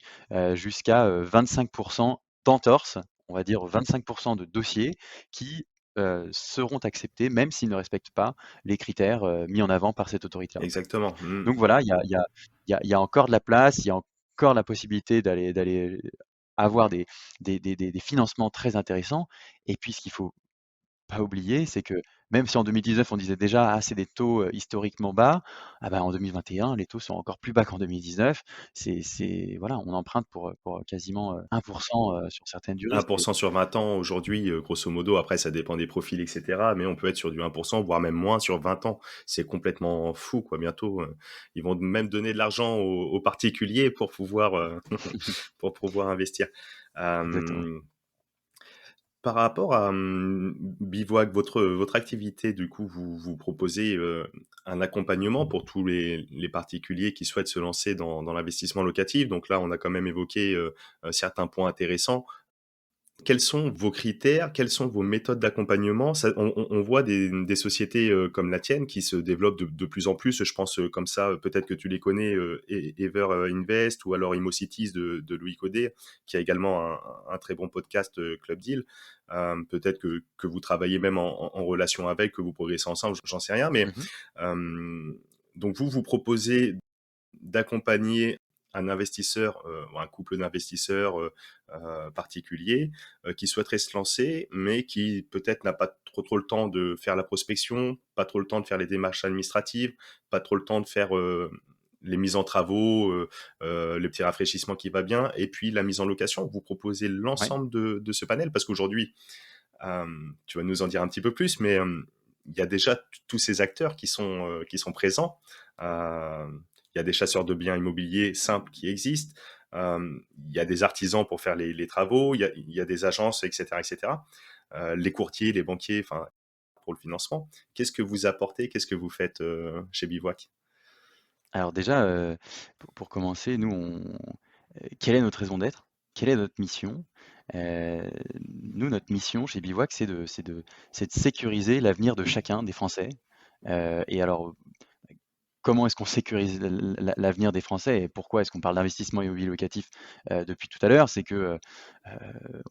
jusqu'à 25% d'entorse, on va dire 25% de dossiers qui seront acceptés même s'ils ne respectent pas les critères mis en avant par cette autorité-là. Exactement. Donc voilà, il y a encore de la place, il y a encore la possibilité d'aller avoir des financements très intéressants. Et puis ce qu'il faut pas oublier, c'est que même si en 2019 on disait déjà: «Ah, c'est des taux, historiquement bas», ah bah, en 2021 les taux sont encore plus bas qu'en 2019. Voilà, on emprunte pour quasiment, 1% sur certaines durées. C'est 1% sur 20 ans aujourd'hui, grosso modo, après ça dépend des profils et cetera, mais on peut être sur du 1%, voire même moins sur 20 ans. C'est complètement fou quoi. Bientôt, ils vont même donner de l'argent aux particuliers pour pouvoir, pour pouvoir investir. exactement. Hem Par rapport à, Bivouac, votre activité, du coup, vous proposez, un accompagnement pour tous les particuliers qui souhaitent se lancer dans l'investissement locatif. Donc là, on a quand même évoqué, certains points intéressants. Quels sont vos critères? Quelles sont vos méthodes d'accompagnement? Ça on voit des sociétés, comme la tienne qui se développent de plus en plus. Je pense, comme ça, peut-être que tu les connais, Ever Invest ou alors Immocities de Louis Codet, qui a également un très bon podcast, Club Deal. Peut-être que vous travaillez même en relation avec, que vous progressez ensemble, j'en sais rien. Mais, Mmh. hem, donc vous proposez d'accompagner un investisseur, ou un couple d'investisseurs, particuliers, qui souhaiterait se lancer, mais qui peut-être n'a pas trop le temps de faire la prospection, pas trop le temps de faire les démarches administratives, pas trop le temps de faire, les mises en travaux, le petit rafraîchissement qui va bien et puis la mise en location. Vous proposez Ouais. l'ensemble de ce panel? Parce qu'aujourd'hui, tu vas nous en dire un petit peu plus, mais il y a déjà tous ces acteurs qui sont présents. Il y a des chasseurs de biens immobiliers simples qui existent. Il y a des artisans pour faire les travaux. Il y a des agences, etc., etc. Les courtiers, les banquiers, enfin pour le financement. Qu'est-ce que vous apportez? Qu'est-ce que vous faites chez Bivouac? Alors déjà, pour commencer, quelle est notre raison d'être? Quelle est notre mission? Heu, Nous, notre mission chez Bivouac, c'est de sécuriser l'avenir de chacun des Français. Et alors, comment est-ce qu'on sécurise l'avenir des Français et pourquoi est-ce qu'on parle d'investissement immobilier locatif, depuis tout à l'heure? C'est que,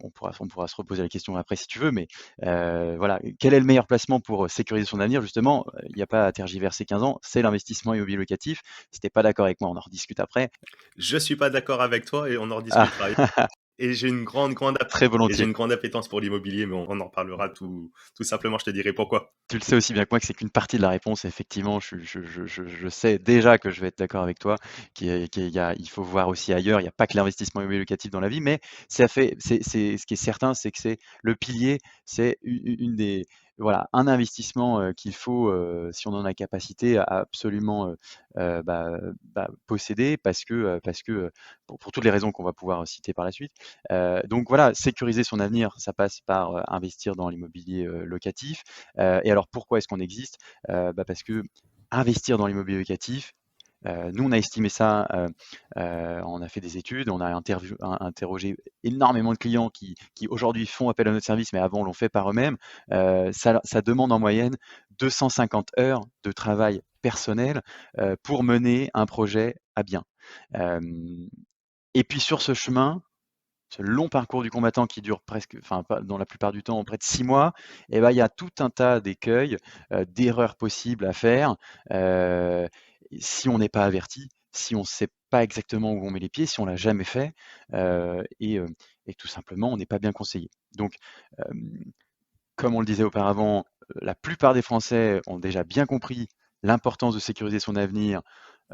on pourra se reposer la question après si tu veux, mais voilà, quel est le meilleur placement pour sécuriser son avenir? Justement, il n'y a pas à tergiverser 15 ans, c'est l'investissement immobilier locatif. Si tu es pas d'accord avec moi, on en rediscute après. Je suis pas d'accord avec toi et on en Ah, rediscutera. Et j'ai une grande très et j'ai volontiers. une grande appétence pour l'immobilier, mais on en reparlera tout simplement, je te dirai pourquoi. Tu le sais aussi bien que moi que c'est qu'une partie de la réponse. Effectivement, je sais déjà que je vais être d'accord avec toi, il faut voir aussi ailleurs. Il n'y a pas que l'investissement immobilier locatif dans la vie, mais ça fait, ce qui est certain, c'est que c'est le pilier, c'est une des, voilà, un investissement, qu'il faut, si on en a capacité, à absolument, posséder parce que, pour toutes les raisons qu'on va pouvoir citer par la suite. Donc voilà, sécuriser son avenir, ça passe par, investir dans l'immobilier, locatif. Et alors pourquoi est-ce qu'on existe? Parce que investir dans l'immobilier locatif, nous, on a estimé ça, on a fait des études, on a interrogé énormément de clients qui aujourd'hui font appel à notre service, mais avant l'ont fait par eux-mêmes. Ça demande en moyenne 250 heures de travail personnel pour mener un projet à bien. Et puis sur ce chemin, ce long parcours du combattant qui dure presque, enfin pas dans la plupart du temps, près de 6 mois, et ben, il y a tout un tas d'écueils, d'erreurs possibles à faire, heu, si on n'est pas averti, si on ne sait pas exactement où on met les pieds, si on l'a jamais fait, et tout simplement, on n'est pas bien conseillé. Donc, hem, comme on le disait auparavant, la plupart des Français ont déjà bien compris l'importance de sécuriser son avenir.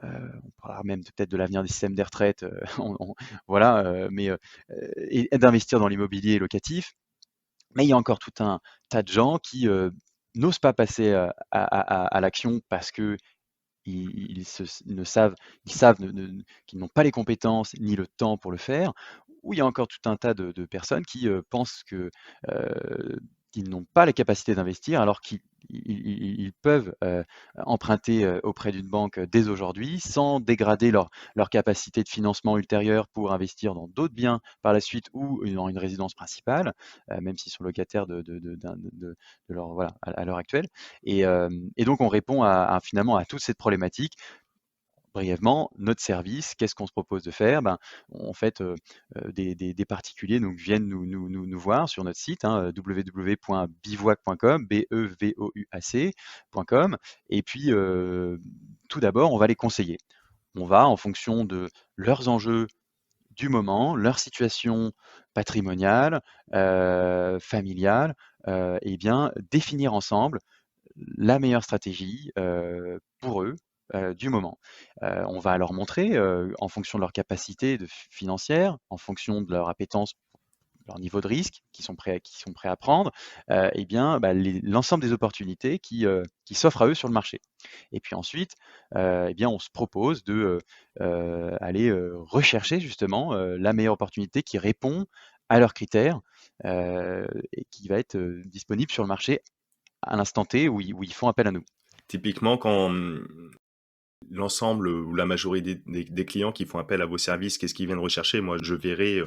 On parlera même peut-être de l'avenir des systèmes des retraites, voilà, et d'investir dans l'immobilier locatif. Mais il y a encore tout un tas de gens qui n'osent pas passer à l'action parce que ils savent, qu'ils n'ont pas les compétences ni le temps pour le faire. Ou il y a encore tout un tas de personnes qui pensent qu'ils n'ont pas la capacité d'investir alors qu'ils peuvent emprunter auprès d'une banque dès aujourd'hui sans dégrader leur capacité de financement ultérieure pour investir dans d'autres biens par la suite ou dans une résidence principale, même s'ils sont locataires de leur, voilà, à l'heure actuelle. Et donc on répond finalement à toute cette problématique. Brièvement, notre service, qu'est-ce qu'on se propose de faire? Ben, en fait, des particuliers donc viennent nous voir sur notre site, hein, www.bivouac.com, bevouac.com. Et puis, tout d'abord, on va les conseiller. On va, en fonction de leurs enjeux du moment, leur situation patrimoniale, familiale, et bien, définir ensemble la meilleure stratégie pour eux du moment. On va leur montrer, en fonction de leur capacité financière, en fonction de leur appétence, leur niveau de risque qu'ils sont prêts à prendre, et bien, l'ensemble des opportunités qui s'offrent à eux sur le marché. Et puis ensuite, eh bien, on se propose de aller rechercher justement la meilleure opportunité qui répond à leurs critères et qui va être disponible sur le marché à l'instant T où ils font appel à nous. Typiquement, quand l'ensemble ou la majorité des clients qui font appel à vos services, qu'est-ce qu'ils viennent rechercher? Moi, je verrais,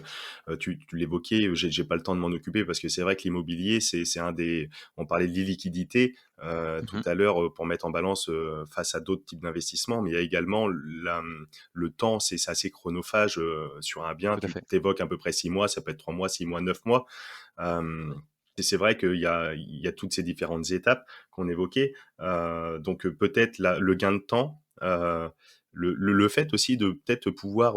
tu l'évoquais, j'ai pas le temps de m'en occuper parce que c'est vrai que l'immobilier, c'est un des, on parlait de l'illiquidité tout Mmh. à l'heure pour mettre en balance face à d'autres types d'investissements, mais il y a également le temps, c'est assez chronophage sur un bien. Tout à Tu fait. évoques à peu près 6 mois, ça peut être 3 mois, 6 mois, 9 mois. Euh, et c'est vrai qu'il y a toutes ces différentes étapes qu'on évoquait. Donc peut-être le gain de temps, le fait aussi de peut-être pouvoir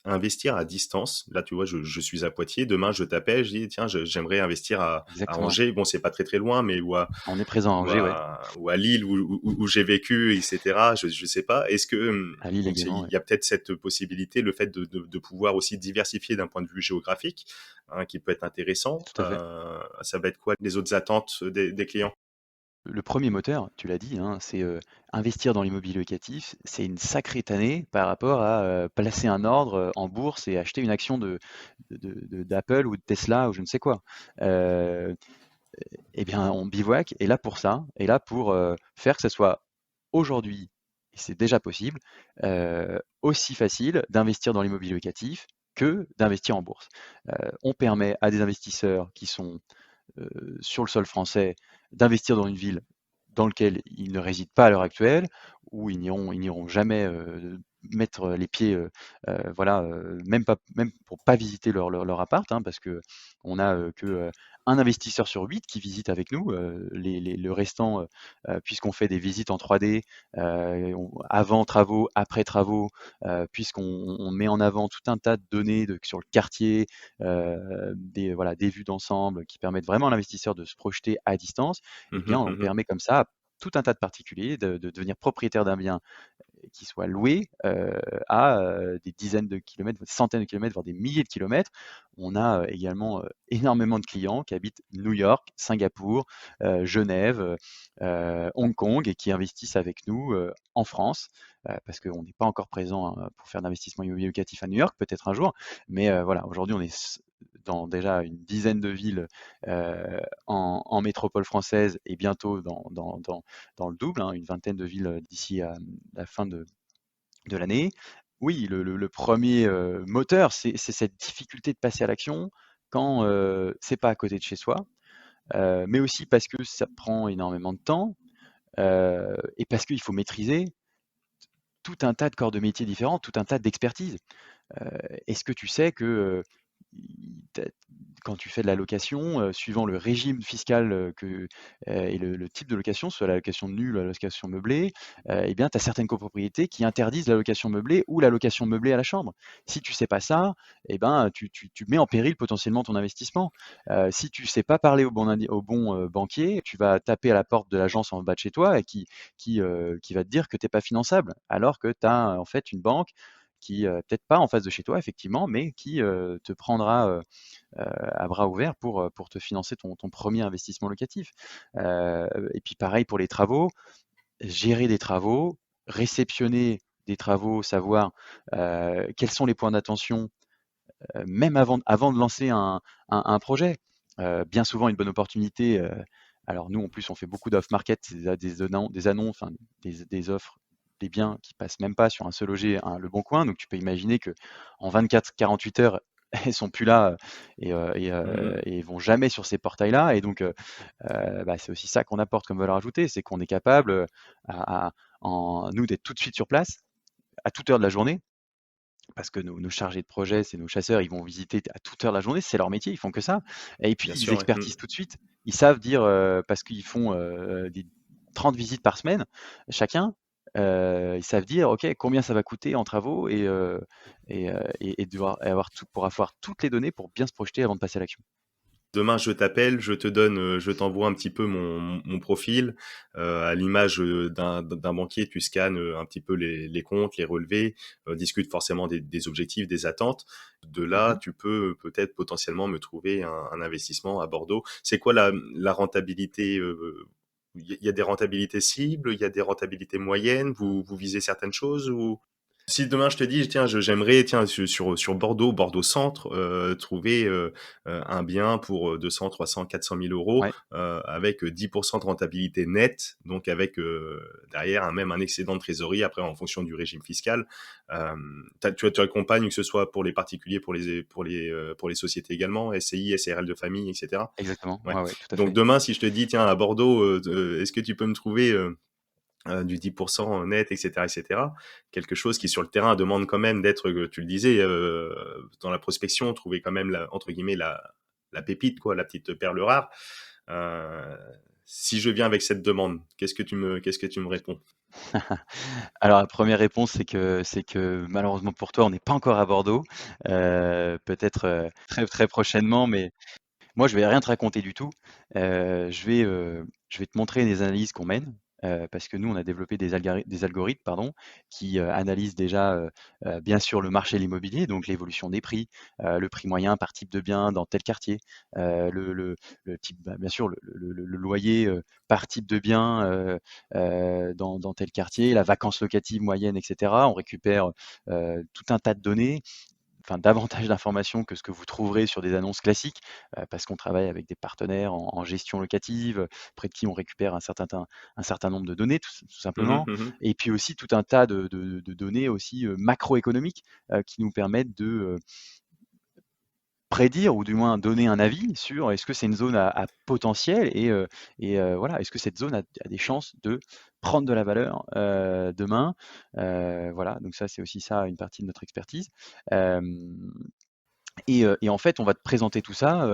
investir à distance. Là, tu vois, je suis à Poitiers. Demain, je t'appelle, je dis, tiens, j'aimerais investir à Exactement. Angers. Bon, c'est pas très très loin, mais On est présent à ou Angers, ouais. à Lille où j'ai vécu, etc. Je sais pas. Est-ce que À Lille donc également, il ouais. y a peut-être cette possibilité, le fait de pouvoir aussi diversifier d'un point de vue géographique, hein, qui peut être intéressant. Tout à fait. Ça va être quoi les autres attentes des clients? Le premier moteur, tu l'as dit, hein, c'est investir dans l'immobilier locatif. C'est une sacrée tannée par rapport à placer un ordre en bourse et acheter une action d'Apple ou de Tesla ou je ne sais quoi. Euh, eh bien, on bivouac est là pour ça, est là pour faire que ce soit aujourd'hui, et c'est déjà possible, aussi facile d'investir dans l'immobilier locatif que d'investir en bourse. On permet à des investisseurs qui sont sur le sol français d'investir dans une ville dans laquelle ils ne résident pas à l'heure actuelle, où ils n'iront jamais mettre les pieds, voilà, même pour pas visiter leur appart, hein, parce que on a que un investisseur sur 8 qui visite avec nous. Le restant, puisqu'on fait des visites en 3D, avant travaux, après travaux, puisqu'on met en avant tout un tas de données sur le quartier, voilà, des vues d'ensemble qui permettent vraiment à l'investisseur de se projeter à distance. Eh bien, Mhm, on mhm. permet comme ça à tout un tas de particuliers de devenir propriétaire d'un bien qui soit loué à des dizaines de kilomètres, des centaines de kilomètres, voire des milliers de kilomètres. On a également énormément de clients qui habitent New York, Singapour, Genève, Hong Kong et qui investissent avec nous en France parce qu'on n'est pas encore présent pour faire d'investissement immobilier locatif à New York, peut-être un jour, mais voilà, aujourd'hui on est dans déjà une dizaine de villes en métropole française et bientôt dans le double, hein, une vingtaine de villes d'ici à la fin de l'année. Oui, le premier moteur, c'est cette difficulté de passer à l'action quand c'est pas à côté de chez soi, mais aussi parce que ça prend énormément de temps et parce qu'il faut maîtriser tout un tas de corps de métiers différents, tout un tas d'expertises. Est-ce que tu sais que quand tu fais de la location, suivant le régime fiscal et le type de location, soit la location nue, la location meublée, eh bien, tu as certaines copropriétés qui interdisent la location meublée ou la location meublée à la chambre. Si tu sais pas ça, eh ben, tu mets en péril potentiellement ton investissement. Si tu sais pas parler au bon banquier, tu vas taper à la porte de l'agence en bas de chez toi et qui va te dire que tu n'es pas finançable, alors que tu as en fait une banque qui peut-être pas en face de chez toi effectivement, mais qui te prendra à bras ouverts pour te financer ton premier investissement locatif. Et puis pareil pour les travaux, gérer des travaux, réceptionner des travaux, savoir quels sont les points d'attention, même avant de lancer un projet. Bien souvent, une bonne opportunité. Alors nous, en plus, on fait beaucoup d'off-market, des annonces, enfin, des offres, des biens qui passent même pas sur un seul loger, Le Bon Coin. Donc tu peux imaginer que en 24-48 heures, elles sont plus là Mhm. et vont jamais sur ces portails-là. Et donc, bah, c'est aussi ça qu'on apporte comme valeur ajoutée, c'est qu'on est capable, nous, d'être tout de suite sur place, à toute heure de la journée, parce que nos chargés de projet, c'est nos chasseurs, ils vont visiter à toute heure de la journée, c'est leur métier, ils font que ça. Et puis Bien ils sûr, ouais. expertisent tout de suite. Ils savent dire, parce qu'ils font des 30 visites par semaine chacun, ils savent dire, OK, combien ça va coûter en travaux et devoir avoir tout, pour avoir toutes les données pour bien se projeter avant de passer à l'action. Demain, je t'appelle, je t'envoie un petit peu mon profil. À l'image d'un banquier, tu scannes un petit peu les comptes, les relevés, discutes forcément des objectifs, des attentes. De là, Mhm. tu peux peut-être potentiellement me trouver un investissement à Bordeaux. C'est quoi la rentabilité il y a des rentabilités cibles, il y a des rentabilités moyennes, vous visez certaines choses ou si demain je te dis, tiens, j'aimerais, tiens, sur Bordeaux, Bordeaux Centre, trouver un bien pour 200, 300, 400 000 euros Ouais. avec 10% de rentabilité nette, donc avec derrière même un excédent de trésorerie après en fonction du régime fiscal. Euh, tu accompagnes que ce soit pour les particuliers, pour les sociétés également, SCI, SARL de famille, etc. Exactement. Ouais. Ouais, ouais, tout à Donc fait. demain, si je te dis, tiens, à Bordeaux, est-ce que tu peux me trouver du 10% net, etc., etc. Quelque chose qui sur le terrain demande quand même d'être, tu le disais, dans la prospection, trouver quand même entre guillemets la pépite, quoi, la petite perle rare. Euh, si je viens avec cette demande, qu'est-ce que tu me réponds? Alors la première réponse, c'est que malheureusement pour toi, on n'est pas encore à Bordeaux. Peut-être très très prochainement, mais moi, je vais rien te raconter du tout. Je vais te montrer des analyses qu'on mène, parce que nous, on a développé des algorithmes, pardon, qui analysent déjà, bien sûr, le marché de l'immobilier, donc l'évolution des prix, le prix moyen par type de bien dans tel quartier, le type, bah, bien sûr, le loyer par type de bien dans tel quartier, la vacance locative moyenne, etc. On récupère tout un tas de données, enfin davantage d'informations que ce que vous trouverez sur des annonces classiques, parce qu'on travaille avec des partenaires en gestion locative, auprès de qui on récupère un certain nombre de données, tout Mhm, simplement. mhm. Et puis aussi tout un tas de données aussi macroéconomiques qui nous permettent de prédire ou du moins donner un avis sur est-ce que c'est une zone à potentiel voilà, est-ce que cette zone a des chances de prendre de la valeur demain. Voilà, donc ça c'est aussi ça une partie de notre expertise. Euh, et en fait, on va te présenter tout ça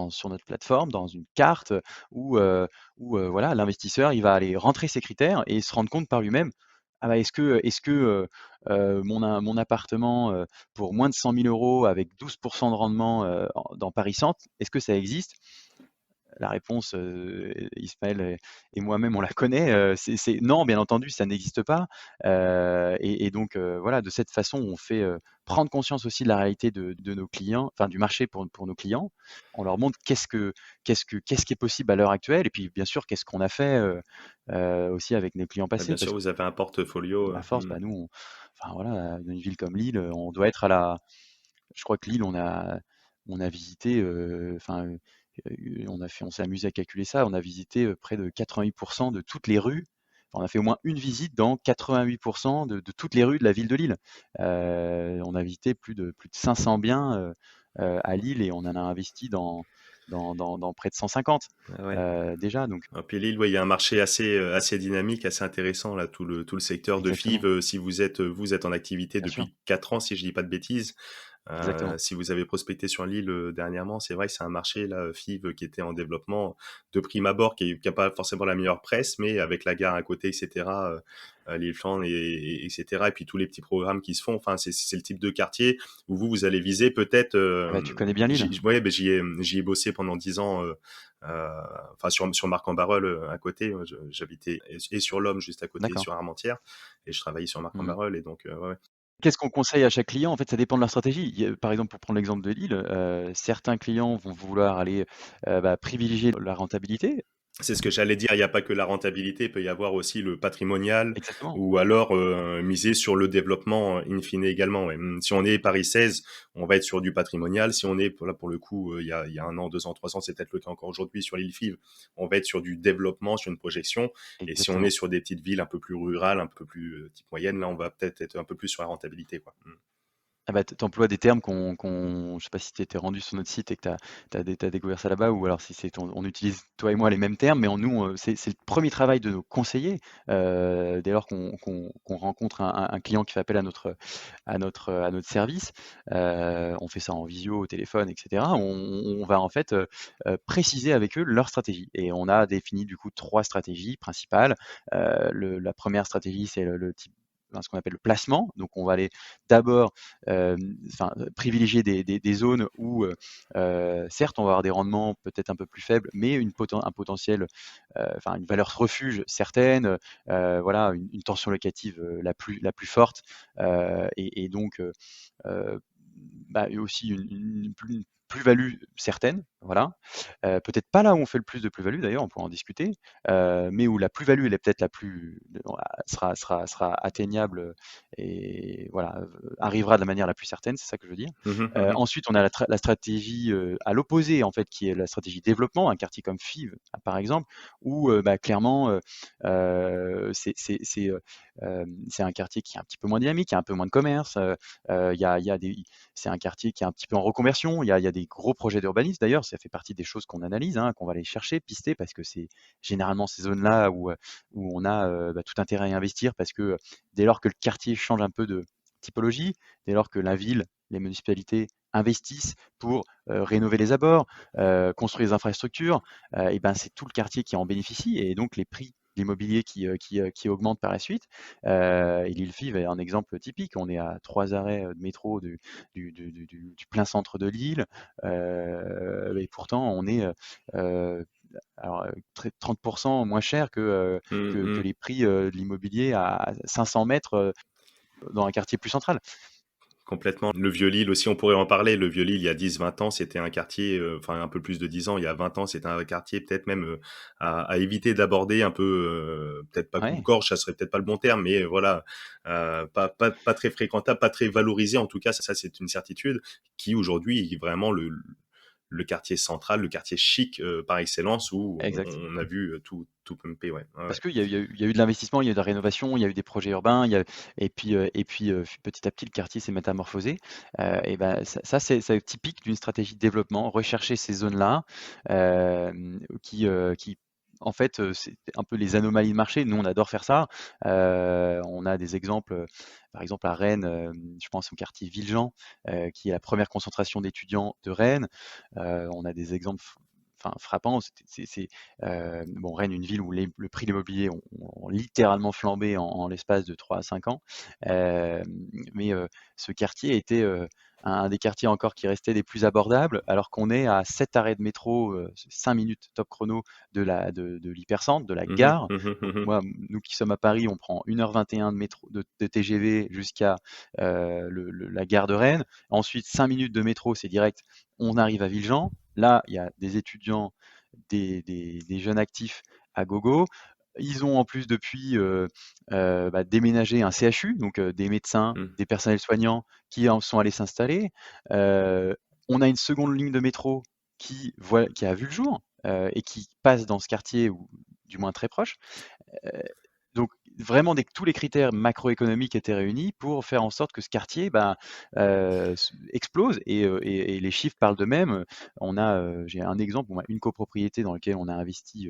sur notre plateforme, dans une carte où voilà, l'investisseur, il va aller rentrer ses critères et se rendre compte par lui-même. Ah bah, est-ce que mon appartement pour moins de 100 000 euros avec 12% de rendement dans Paris Centre, est-ce que ça existe? la réponse, Ismaël et moi-même, on la connaît, c'est non, bien entendu, ça n'existe pas. Et donc, voilà, de cette façon, on fait, prendre conscience aussi de la réalité de nos clients, enfin du marché pour nos clients. On leur montre qu'est-ce qui est possible à l'heure actuelle et puis bien sûr, qu'est-ce qu'on a fait, aussi avec nos clients Ouais, passés bien parce sûr, que vous avez un portfolio. à force, bah, nous, enfin voilà, dans une ville comme Lille, on doit être à la je crois que Lille, on a visité, enfin, on s'est amusé à calculer ça. On a visité, près de 88 de toutes les rues. Enfin, on a fait au moins une visite dans 88 de toutes les rues de la ville de Lille. On a visité plus de 500 biens, à Lille et on en a investi dans près de 150, Ah ouais. déjà donc Et puis Lille, ouais, il y a un marché assez dynamique, assez intéressant là, tout le secteur de exactement, FIV. Si vous êtes en activité bien sûr, depuis 4 ans, si je dis pas de bêtises. exactement. Si vous avez prospecté sur l'île dernièrement, c'est vrai que c'est un marché là, FIV, qui était en développement de prime abord, qui a pas forcément la meilleure presse, mais avec la gare à côté, etc. L'île Flandre etc. Et puis tous les petits programmes qui se font. Enfin, c'est le type de quartier où vous allez viser peut-être. Ah bah, tu connais bien Lille? Ouais, ben, j'y ai bossé pendant 10 ans. Enfin sur Marc-en-Barœul à côté. J'habitais et sur l'Homme juste à côté, D'accord. sur Armentières, et je travaillais sur Mmh. Marc-en-Barœul, et donc ouais, ouais. Qu'est-ce qu'on conseille à chaque client? En fait, ça dépend de leur stratégie. Par exemple, pour prendre l'exemple de Lille, certains clients vont vouloir aller, privilégier la rentabilité. C'est ce que j'allais dire, il n'y a pas que la rentabilité, il peut y avoir aussi le patrimonial, Exactement. ou alors miser sur le développement in fine également. Ouais. Si on est Paris 16, on va être sur du patrimonial. Si on est, là pour le coup, il y a 1 an, 2 ans, 3 ans, c'est peut-être le cas encore aujourd'hui sur l'île Five, on va être sur du développement, sur une projection. Et si on est Exactement. sur des petites villes un peu plus rurales, un peu plus type moyenne, là on va peut-être être un peu plus sur la rentabilité, quoi. Ah bah, tu emploies des termes je sais pas si tu étais rendu sur notre site et que tu as découvert ça là-bas ou alors si on utilise toi et moi les mêmes termes, mais nous, c'est le premier travail de nos conseillers, dès lors qu'on rencontre un client qui fait appel à notre service, on fait ça en visio, au téléphone, et cetera. On va en fait, préciser avec eux leur stratégie et on a défini du coup 3 stratégies principales. La première stratégie, c'est le type ce qu'on appelle le placement. Donc on va aller d'abord, privilégier des zones où, certes, on va avoir des rendements peut-être un peu plus faibles, mais un potentiel, une valeur refuge certaine, voilà, une tension locative, la plus forte, et donc, et aussi une plus-value certaine, voilà. Peut-être pas là où on fait le plus de plus-value d'ailleurs, on pourra en discuter, mais où la plus-value, elle est peut-être sera atteignable, et voilà, arrivera de la manière la plus certaine, c'est ça que je veux dire. Mhm, mhm. Ensuite, on a la stratégie, à l'opposé en fait, qui est la stratégie développement, un quartier comme Fives, par exemple, où, clairement, c'est un quartier qui est un petit peu moins dynamique, il y a un peu moins de commerce, c'est un quartier qui est un petit peu en reconversion. Il y a des gros projets d'urbanisme d'ailleurs. Ça fait partie des choses qu'on analyse, hein, qu'on va aller chercher, pister, parce que c'est généralement ces zones-là où on a tout intérêt à y investir, parce que dès lors que le quartier change un peu de typologie, dès lors que la ville, les municipalités investissent pour rénover les abords, construire des infrastructures, et ben c'est tout le quartier qui en bénéficie et donc les prix de l'immobilier qui augmentent par la suite. Et l'île Five est un exemple typique. On est à 3 arrêts de métro du plein centre de Lille, et pourtant on est alors, 30% moins cher que Mhm. les prix de l'immobilier à 500 mètres dans un quartier plus central. Complètement. Le Vieux-Lille aussi, on pourrait en parler. Le Vieux-Lille, il y a 10, 20 ans, c'était un quartier, enfin un peu plus de 10 ans, il y a 20 ans, c'était un quartier peut-être même à éviter d'aborder un peu, peut-être pas Ouais, coupe-gorge, ça serait peut-être pas le bon terme, mais voilà, pas très fréquentable, pas très valorisé en tout cas, ça c'est une certitude, qui aujourd'hui est vraiment le quartier central, le quartier chic par excellence, où exact. on a vu tout pumper, ouais. Ouais, ouais. Parce qu'il y a eu de l'investissement, il y a eu de la rénovation, il y a eu des projets urbains, et puis, petit à petit, le quartier s'est métamorphosé. Et ben, ça, c'est typique d'une stratégie de développement, rechercher ces zones-là, qui en fait, c'est un peu les anomalies de marché. Nous, on adore faire ça. On a des exemples, par exemple à Rennes, je pense au quartier Villejean, qui est la première concentration d'étudiants de Rennes. On a des exemples frappant. Bon, Rennes, une ville où le prix de l'immobilier ont littéralement flambé en l'espace de 3 à 5 ans. Mais ce quartier était un des quartiers encore qui restait les plus abordables, alors qu'on est à 7 arrêts de métro, 5 minutes top chrono de l'hypercentre, de la Mhm, gare. mhm, Donc mhm. moi, nous qui sommes à Paris, on prend 1h21 de métro, de TGV jusqu'à la gare de Rennes. Ensuite, 5 minutes de métro, c'est direct, on arrive à Villejean. Là, il y a des étudiants, des jeunes actifs à gogo. Ils ont en plus depuis déménagé un CHU, donc des médecins, Mhm. des personnels soignants qui en sont allés s'installer. On a une seconde ligne de métro qui a vu le jour et qui passe dans ce quartier, ou du moins très proche. Heu, donc vraiment tous les critères macroéconomiques étaient réunis pour faire en sorte que ce quartier, explose et les chiffres parlent d'eux-mêmes. J'ai un exemple, une copropriété dans laquelle on a investi,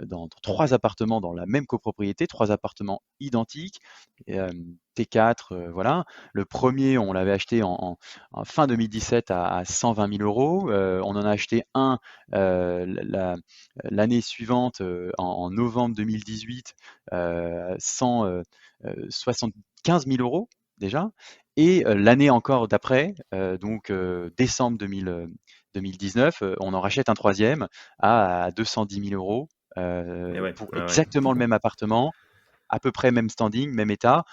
dans 3 appartements dans la même copropriété, 3 appartements identiques, T4, voilà. Le premier, on l'avait acheté en fin 2017 à 120 000 €. On en a acheté un l'année suivante, en novembre 2018, 175 000 € déjà. Et l'année encore d'après, donc décembre 2019, on en rachète un troisième à 210 000 €, Et ouais, pour ouais, ouais. exactement le même appartement, à peu près même standing, même état.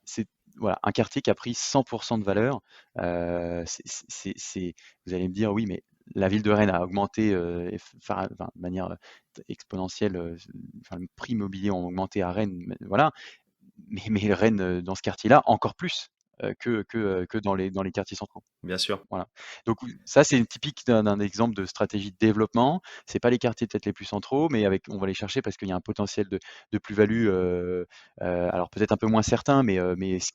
C'est Voilà, un quartier qui a pris 100% de valeur. Vous allez me dire, oui, mais la ville de Rennes a augmenté de manière exponentielle. Le prix immobilier ont augmenté à Rennes, voilà. Mais Rennes, dans ce quartier-là, encore plus que dans les quartiers centraux. Bien sûr. Voilà. Donc oui, ça, c'est une typique d'un exemple de stratégie de développement. C'est pas les quartiers peut-être les plus centraux, mais on va les chercher parce qu'il y a un potentiel de plus-value, alors peut-être un peu moins certain, mais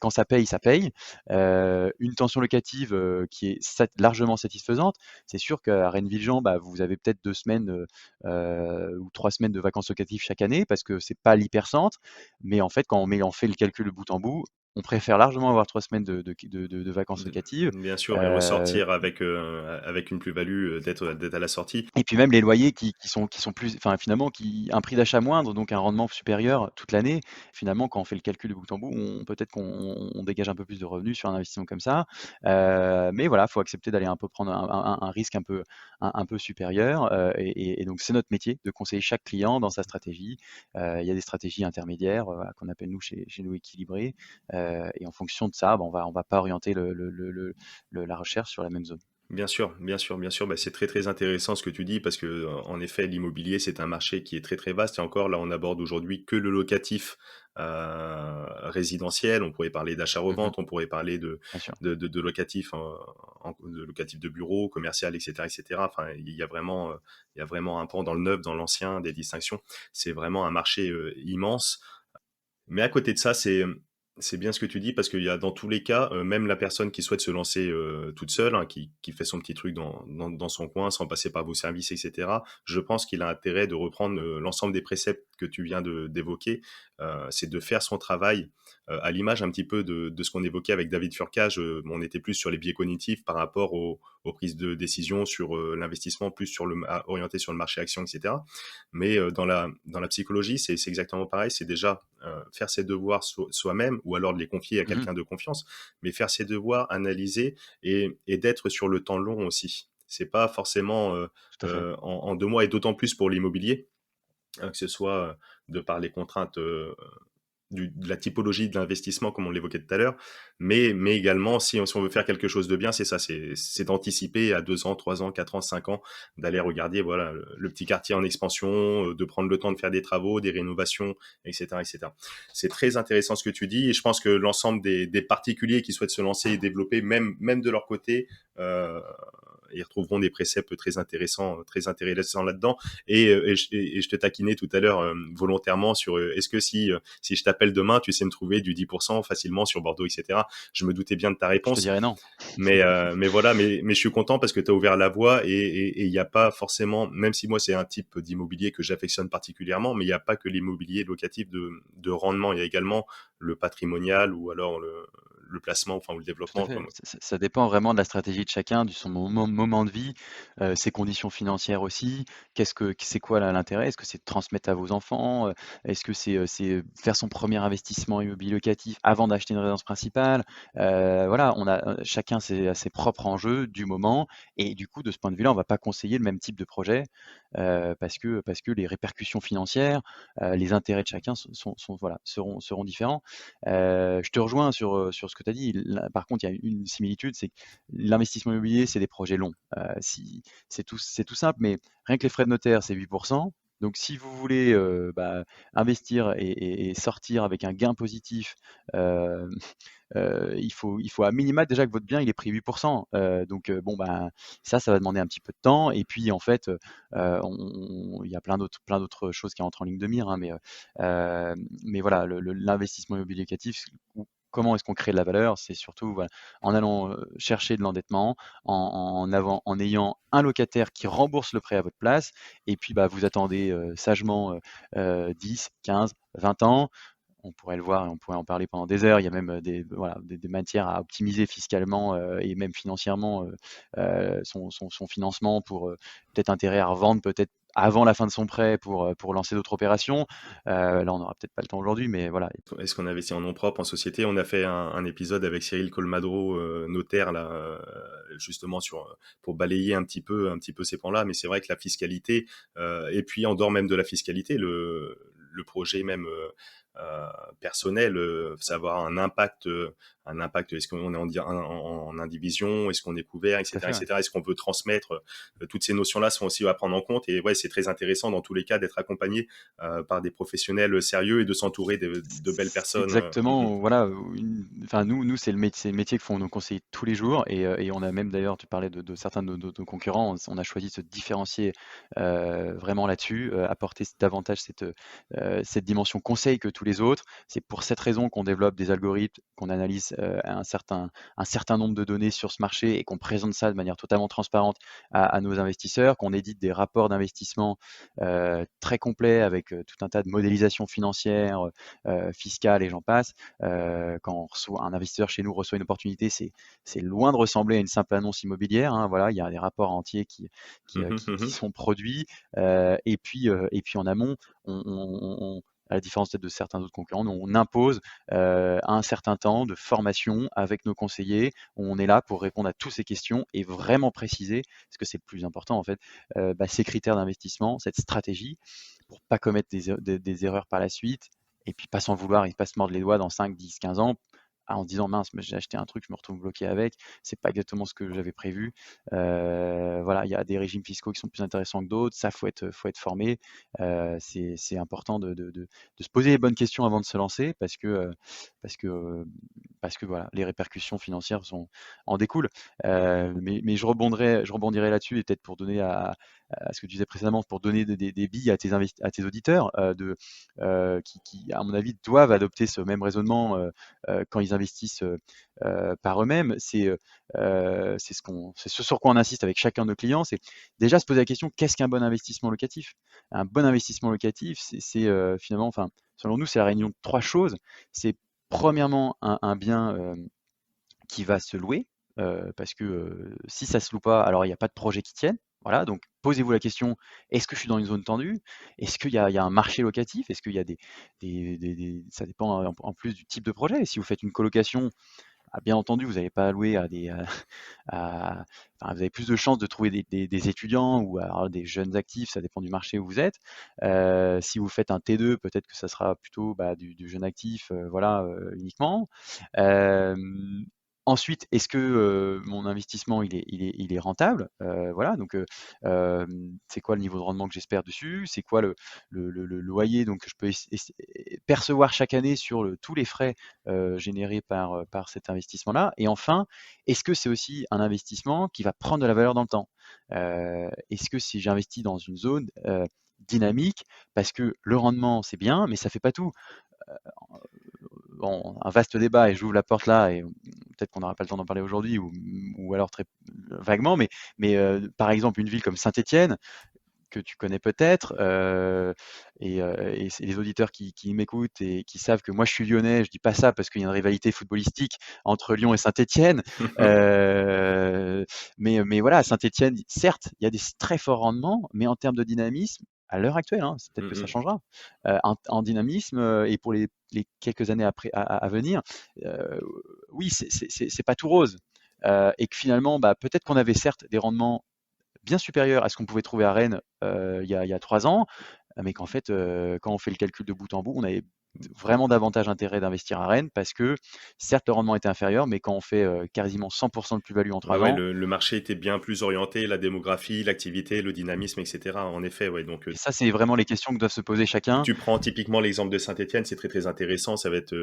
quand ça paye, ça paye. Une tension locative, qui est largement satisfaisante. C'est sûr qu'à Rennes-Villejean, vous avez peut-être 2 semaines, ou 3 semaines de vacances locatives chaque année parce que c'est pas l'hypercentre. Mais en fait, quand on fait le calcul de bout en bout, on préfère largement avoir 3 semaines de vacances De- locatives. Bien sûr, et Heu, ressortir avec une plus-value, d'être à la sortie. et puis même les loyers qui sont plus, enfin finalement, un prix d'achat moindre, donc un rendement supérieur toute l'année. Finalement, quand on fait le calcul de bout en bout, peut-être qu'on dégage un peu plus de revenus sur un investissement comme ça. Mais voilà, faut accepter d'aller un peu prendre un risque un peu supérieur. Et donc c'est notre métier de conseiller chaque client dans sa stratégie. Il y a des stratégies intermédiaires, qu'on appelle nous chez nous équilibrées. Et en fonction de ça, on va pas orienter la recherche sur la même zone. Bien sûr, bien sûr, bien sûr. Bah, c'est très très intéressant ce que tu dis parce que en effet, l'immobilier c'est un marché qui est très très vaste et encore là, on aborde aujourd'hui que le locatif résidentiel. On pourrait parler Mmh. d'achat-revente, on pourrait parler Bien sûr. de locatif, de locatif de bureau, commercial, etc., etc. Enfin, il y a vraiment un pan dans le neuf, dans l'ancien, des distinctions. C'est vraiment un marché immense. Mais à côté de ça, c'est bien ce que tu dis parce qu'il y a dans tous les cas, même la personne qui souhaite se lancer toute seule, hein, qui fait son petit truc dans son coin sans passer par vos services, etc. Je pense qu'il a intérêt de reprendre l'ensemble des préceptes que tu viens d'évoquer. C'est de faire son travail à l'image un petit peu de ce qu'on évoquait avec David Furcage. On était plus sur les biais cognitifs par rapport aux prises de décision sur l'investissement, plus orienté sur le marché action, etc. Mais dans la psychologie, c'est exactement pareil. C'est déjà faire ses devoirs soi-même ou alors de les confier à Mmh. quelqu'un de confiance, mais faire ses devoirs, analyser et d'être sur le temps long aussi. C'est pas forcément Tout à fait. en 2 mois et d'autant plus pour l'immobilier, que ce soit de par les contraintes de la typologie de l'investissement, comme on l'évoquait tout à l'heure, mais également, si on veut faire quelque chose de bien, c'est ça, c'est d'anticiper à 2 ans, 3 ans, 4 ans, 5 ans, d'aller regarder voilà, le petit quartier en expansion, de prendre le temps de faire des travaux, des rénovations, etc. etc. C'est très intéressant ce que tu dis, et je pense que l'ensemble des particuliers qui souhaitent se lancer et développer, même de leur côté, euh, ils retrouveront des préceptes très intéressants là-dedans. Et je te taquinais tout à l'heure volontairement sur est-ce que si je t'appelle demain, tu sais me trouver du 10% facilement sur Bordeaux, etc. Je me doutais bien de ta Je te réponse, dirais non. mais voilà, mais je suis content parce que tu as ouvert la voie et il n'y a pas forcément, même si moi c'est un type d'immobilier que j'affectionne particulièrement, mais il n'y a pas que l'immobilier locatif de rendement, il y a également le patrimonial ou alors le placement, enfin, ou le Tout à développement, fait. comme. Ça dépend vraiment de la stratégie de chacun, de son moment de vie, ses conditions financières aussi. C'est quoi l'intérêt? Est-ce que c'est de transmettre à vos enfants? Est-ce que c'est faire son premier investissement immobilier locatif avant d'acheter une résidence principale? Voilà, on a chacun ses propres enjeux du moment, et du coup, de ce point de vue-là, on va pas conseiller le même type de projet, parce que les répercussions financières, les intérêts de chacun voilà, seront différents. Je te rejoins sur ce que tu as dit. Là, par contre, il y a une similitude, c'est que l'investissement immobilier, c'est des projets longs. C'est tout simple, mais rien que les frais de notaire, c'est 8%. Donc, si vous voulez investir et sortir avec un gain positif, euh, il faut à minima déjà que votre bien il est pris 8%. Donc, bon, ben, ça va demander un petit peu de temps. Et puis, en fait, il y a plein d'autres choses qui entrent en ligne de mire, hein, mais voilà, l'investissement immobilier locatif, comment est-ce qu'on crée de la valeur? C'est surtout, voilà, en allant chercher de l'endettement, en ayant un locataire qui rembourse le prêt à votre place, et puis bah, vous attendez sagement 10, 15, 20 ans. On pourrait le voir et on pourrait en parler pendant des heures. Il y a même voilà, des matières à optimiser fiscalement et même financièrement son financement, pour peut-être intérêt à revendre peut-être avant la fin de son prêt pour lancer d'autres opérations. Là, on n'aura peut-être pas le temps aujourd'hui, mais voilà. Est-ce qu'on investit en nom propre, en société? On a fait un épisode avec Cyril Colmadro, notaire, là, justement pour balayer un petit peu ces pans-là. Mais c'est vrai que la fiscalité, et puis en dehors même de la fiscalité, le projet même personnel, ça va avoir un impact. Est-ce qu'on est en indivision? Est-ce qu'on est couvert, Tout à etc., fait, ouais. etc. Est-ce qu'on veut transmettre? Toutes ces notions-là sont aussi à prendre en compte. Et ouais, c'est très intéressant dans tous les cas d'être accompagné par des professionnels sérieux et de s'entourer de belles C'est personnes. exactement, voilà, enfin nous c'est le métier que font nos conseillers tous les jours, et on a même d'ailleurs, tu parlais de certains de nos concurrents, on a choisi de se différencier vraiment là-dessus, apporter davantage cette dimension conseil que tous les autres. C'est pour cette raison qu'on développe des algorithmes, qu'on analyse un certain nombre de données sur ce marché, et qu'on présente ça de manière totalement transparente à nos investisseurs, qu'on édite des rapports d'investissement très complets avec tout un tas de modélisations financières, fiscales, et j'en passe. Quand un investisseur chez nous reçoit une opportunité, c'est loin de ressembler à une simple annonce immobilière, hein. Voilà, il y a des rapports entiers qui sont produits. Et puis en amont, à la différence peut-être de certains autres concurrents, nous, on impose un certain temps de formation avec nos conseillers, où on est là pour répondre à toutes ces questions et vraiment préciser, parce que c'est le plus important en fait, ces critères d'investissement, cette stratégie, pour pas commettre des erreurs par la suite, et puis pas s'en vouloir et pas se mordre les doigts dans 5, 10, 15 ans, en se disant mince, mais j'ai acheté un truc, je me retrouve bloqué avec, c'est pas exactement ce que j'avais prévu. Voilà, il y a des régimes fiscaux qui sont plus intéressants que d'autres, ça faut être formé. C'est important de se poser les bonnes questions avant de se lancer, parce que, euh, parce que voilà, les répercussions financières en découlent. Mais je rebondirai là-dessus, et peut-être pour donner à ce que tu disais précédemment, pour donner des billes à tes auditeurs, qui, à mon avis, doivent adopter ce même raisonnement quand ils investissent par eux-mêmes. C'est ce sur quoi on insiste avec chacun de nos clients, c'est déjà se poser la question: qu'est-ce qu'un bon investissement locatif? Un bon investissement locatif, c'est finalement, enfin, selon nous, c'est la réunion de trois choses. C'est premièrement un bien qui va se louer, parce que si ça se loue pas, alors il n'y a pas de projet qui tienne. Voilà, donc posez-vous la question: est-ce que je suis dans une zone tendue? Est-ce qu'il y a un marché locatif? Est-ce qu'il y a ça dépend en plus du type de projet. Si vous faites une colocation, bien entendu, vous n'allez pas allouer enfin, vous avez plus de chances de trouver des étudiants, ou alors des jeunes actifs, ça dépend du marché où vous êtes. Si vous faites un T2, peut-être que ça sera plutôt du jeune actif, voilà, uniquement. Euh, Ensuite, est-ce que mon investissement il est rentable? Voilà, donc c'est quoi le niveau de rendement que j'espère dessus? C'est quoi le loyer donc que je peux percevoir chaque année sur tous les frais générés par cet investissement-là? Et enfin, est-ce que c'est aussi un investissement qui va prendre de la valeur dans le temps? Est-ce que si j'investis dans une zone dynamique, parce que le rendement c'est bien, mais ça fait pas tout. Bon, un vaste débat, et j'ouvre la porte là, et peut-être qu'on n'aura pas le temps d'en parler aujourd'hui, ou alors très vaguement, mais par exemple une ville comme Saint-Étienne, que tu connais peut-être, et c'est les auditeurs qui m'écoutent et qui savent que moi je suis lyonnais, je dis pas ça parce qu'il y a une rivalité footballistique entre Lyon et Saint-Étienne, mais voilà, à Saint-Étienne, certes, il y a des très forts rendements, mais en termes de dynamisme, à l'heure actuelle, hein, c'est peut-être que ça Mhm. changera, en dynamisme, et pour les quelques années après à venir, heu, oui, c'est pas tout rose, et que finalement, bah, peut-être qu'on avait certes des rendements bien supérieurs à ce qu'on pouvait trouver à Rennes, il y a 3 ans, mais qu'en fait, quand on fait le calcul de bout en bout, on avait vraiment davantage intérêt d'investir à Rennes parce que certes, le rendement était inférieur, mais quand on fait, quasiment 100 de plus-value en Ouais, 3 ouais, ans, le marché était bien plus orienté, la démographie, l'activité, le dynamisme, etc. En effet, ouais. Donc, et ça, c'est vraiment les questions que doivent se poser chacun. tu prends typiquement l'exemple de Saint-Étienne, c'est très très intéressant. Ça va être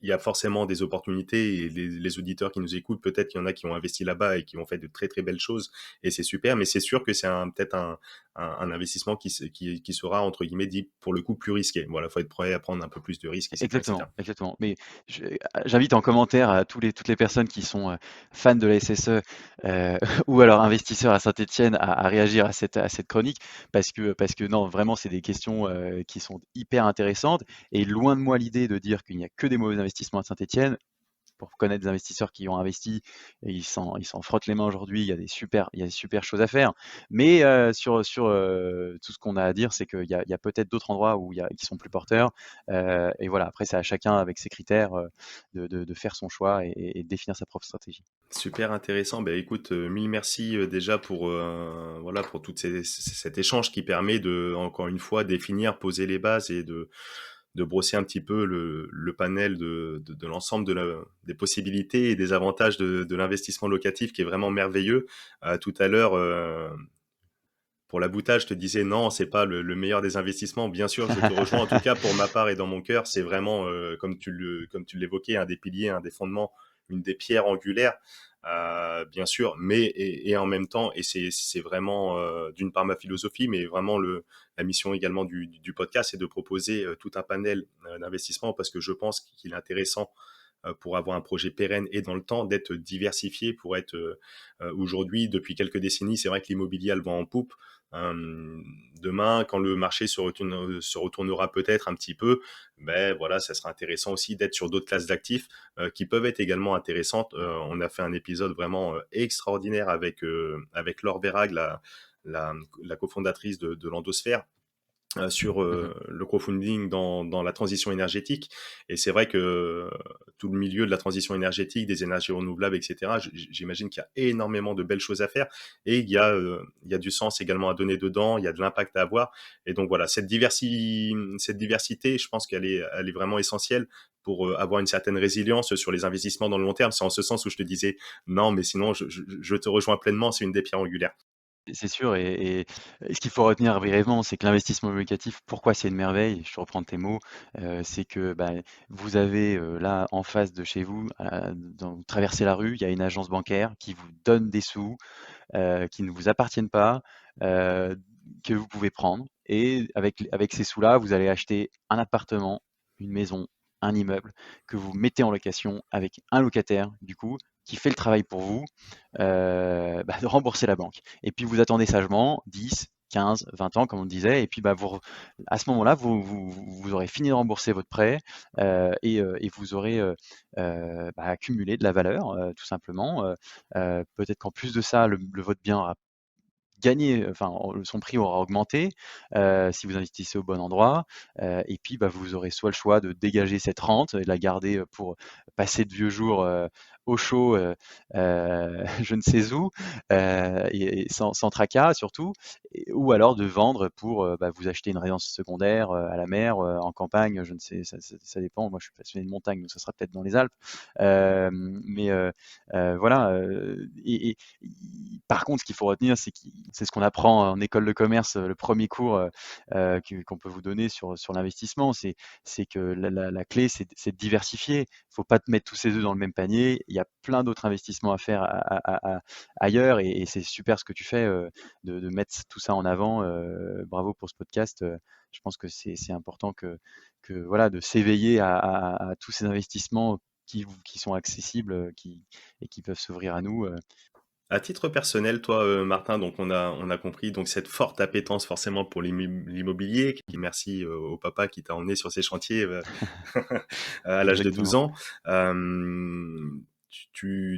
il y a forcément des opportunités et les auditeurs qui nous écoutent, peut-être qu'il y en a qui ont investi là-bas et qui ont fait de très très belles choses et c'est super, mais c'est sûr que c'est peut-être un investissement qui sera entre guillemets dit pour le coup plus risqué. Voilà, faut être prêt à prendre un peu plus de risques, etc., Exactement, etc. exactement. Mais je j'invite en commentaire à toutes les personnes qui sont, fans de la SSE, ou alors investisseurs à Saint-Étienne à réagir à cette chronique parce que non, vraiment, c'est des questions, qui sont hyper intéressantes et loin de moi l'idée de dire qu'il n'y a que des mauvais investissements à Saint-Étienne. Pour connaître des investisseurs qui ont investi et ils s'en frottent les mains aujourd'hui. Il y a des super choses à faire. Mais sur tout ce qu'on a à dire, c'est qu'il y a peut-être d'autres endroits qui sont plus porteurs. Et voilà, après, c'est à chacun avec ses critères de faire son choix et de définir sa propre stratégie. Super intéressant. Ben écoute, mille merci déjà pour voilà pour cet échange qui permet de encore une fois définir, poser les bases et de brosser un petit peu le panel de l'ensemble des possibilités et des avantages de l'investissement locatif qui est vraiment merveilleux. Tout à l'heure, pour la boutade, je te disais non, c'est pas le meilleur des investissements. Bien sûr, je te rejoins. En tout cas, pour ma part et dans mon cœur, c'est vraiment, comme tu l'évoquais, un des piliers, un des fondements, une des pierres angulaires, bien sûr. Mais et en même temps, et c'est vraiment d'une part ma philosophie, mais vraiment la mission également du podcast, c'est de proposer tout un panel d'investissements parce que je pense qu'il est intéressant pour avoir un projet pérenne et dans le temps d'être diversifié pour être aujourd'hui depuis quelques décennies c'est vrai que l'immobilier a le vent en poupe. Demain quand le marché se retournera peut-être un petit peu, ben voilà ça sera intéressant aussi d'être sur d'autres classes d'actifs qui peuvent être également intéressantes. On a fait un épisode vraiment extraordinaire avec Laure Verhaeghe, la cofondatrice de l'Endosphère, sur Mhm. le crowdfunding dans la transition énergétique. Et c'est vrai que tout le milieu de la transition énergétique, des énergies renouvelables, etc., j'imagine qu'il y a énormément de belles choses à faire et il y a du sens également à donner dedans, il y a de l'impact à avoir. Et donc voilà, cette diversité, je pense elle est vraiment essentielle pour avoir une certaine résilience sur les investissements dans le long terme. C'est en ce sens où je te disais, non, mais sinon, je te rejoins pleinement, c'est une des pierres angulaires. C'est sûr, et ce qu'il faut retenir brièvement, c'est que l'investissement locatif, pourquoi c'est une merveille? Je reprends tes mots, c'est que, bah, vous avez, là, en face de chez vous, vous traversez la rue, il y a une agence bancaire qui vous donne des sous, qui ne vous appartiennent pas, heu, que vous pouvez prendre, et avec ces sous-là, vous allez acheter un appartement, une maison, un immeuble que vous mettez en location avec un locataire, du coup, qui fait le travail pour vous, bah, de rembourser la banque. Et puis vous attendez sagement 10, 15, 20 ans, comme on disait, et puis bah, à ce moment-là, vous aurez fini de rembourser votre prêt, et vous aurez bah, accumulé de la valeur, tout simplement. Peut-être qu'en plus de ça, votre bien aura gagné, enfin, son prix aura augmenté si vous investissez au bon endroit. Et puis, bah, vous aurez soit le choix de dégager cette rente et de la garder pour passer de vieux jours au chaud, je ne sais où, et sans tracas surtout, ou alors de vendre pour bah, vous acheter une résidence secondaire à la mer, en campagne, je ne sais, ça dépend. Moi, je suis passionné de montagne, donc ça sera peut-être dans les Alpes. Mais voilà. Par contre, ce qu'il faut retenir, c'est ce qu'on apprend en école de commerce, le premier cours qu'on peut vous donner sur l'investissement, c'est que la clé, c'est de diversifier. Il ne faut pas te mettre tous ses œufs dans le même panier. Il y a plein d'autres investissements à faire ailleurs, et c'est super ce que tu fais de mettre tout ça en avant. Bravo pour ce podcast. Je pense que c'est important voilà, de s'éveiller à tous ces investissements qui sont accessibles, et qui peuvent s'ouvrir à nous. À titre personnel, toi, Martin, donc on a compris donc cette forte appétence forcément pour l'immobilier, qui merci, au papa qui t'a emmené sur ces chantiers, à l'âge de 12 Exactement. ans.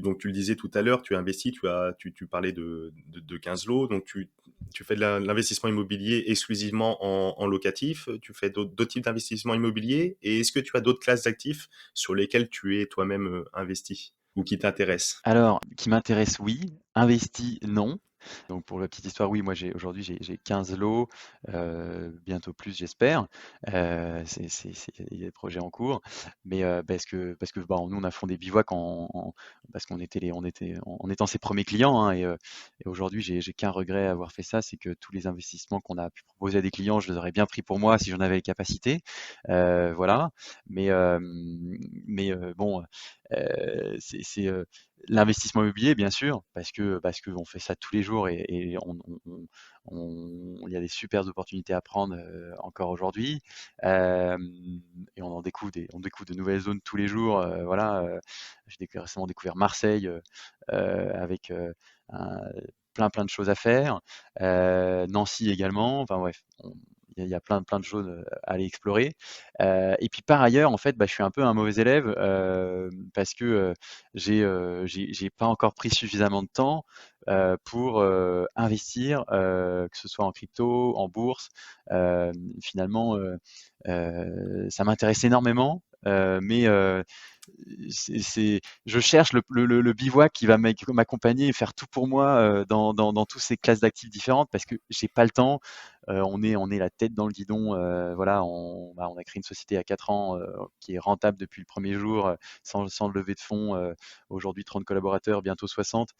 Donc tu le disais tout à l'heure, tu investis, tu parlais de 15 lots, donc tu fais de l'investissement immobilier exclusivement en locatif, tu fais d'autres types d'investissements immobiliers, et est-ce que tu as d'autres classes d'actifs sur lesquelles tu es toi-même, investi ou qui t'intéressent? Alors, qui m'intéresse, oui. Investi, non. Donc pour la petite histoire, oui, moi aujourd'hui j'ai 15 lots, bientôt plus j'espère. Il y a des projets en cours, mais parce que bah, nous on a fondé Bivouac parce qu'on était en étant ses premiers clients, hein, et aujourd'hui j'ai qu'un regret à avoir fait ça, c'est que tous les investissements qu'on a pu proposer à des clients, je les aurais bien pris pour moi si j'en avais les capacités. Voilà. Mais bon, c'est l'investissement immobilier, bien sûr, parce que on fait ça tous les jours et il y a des super opportunités à prendre encore aujourd'hui. Euh, et on découvre de nouvelles zones tous les jours. Voilà, j'ai récemment découvert Marseille avec un- plein de choses à faire. Nancy également. Enfin bref, il y a plein de choses à aller explorer. Et puis par ailleurs, en fait, bah, je suis un peu un mauvais élève parce que j'ai pas encore pris suffisamment de temps pour investir, que ce soit en crypto, en bourse. Euh, Finalement, ça m'intéresse énormément, mais je cherche le bivouac qui va m'accompagner et faire tout pour moi dans toutes ces classes d'actifs différentes parce que j'ai pas le temps. On est la tête dans le guidon. Voilà, on a créé une société à 4 ans qui est rentable depuis le premier jour, sans lever de fonds. Aujourd'hui, 30 collaborateurs, bientôt 60.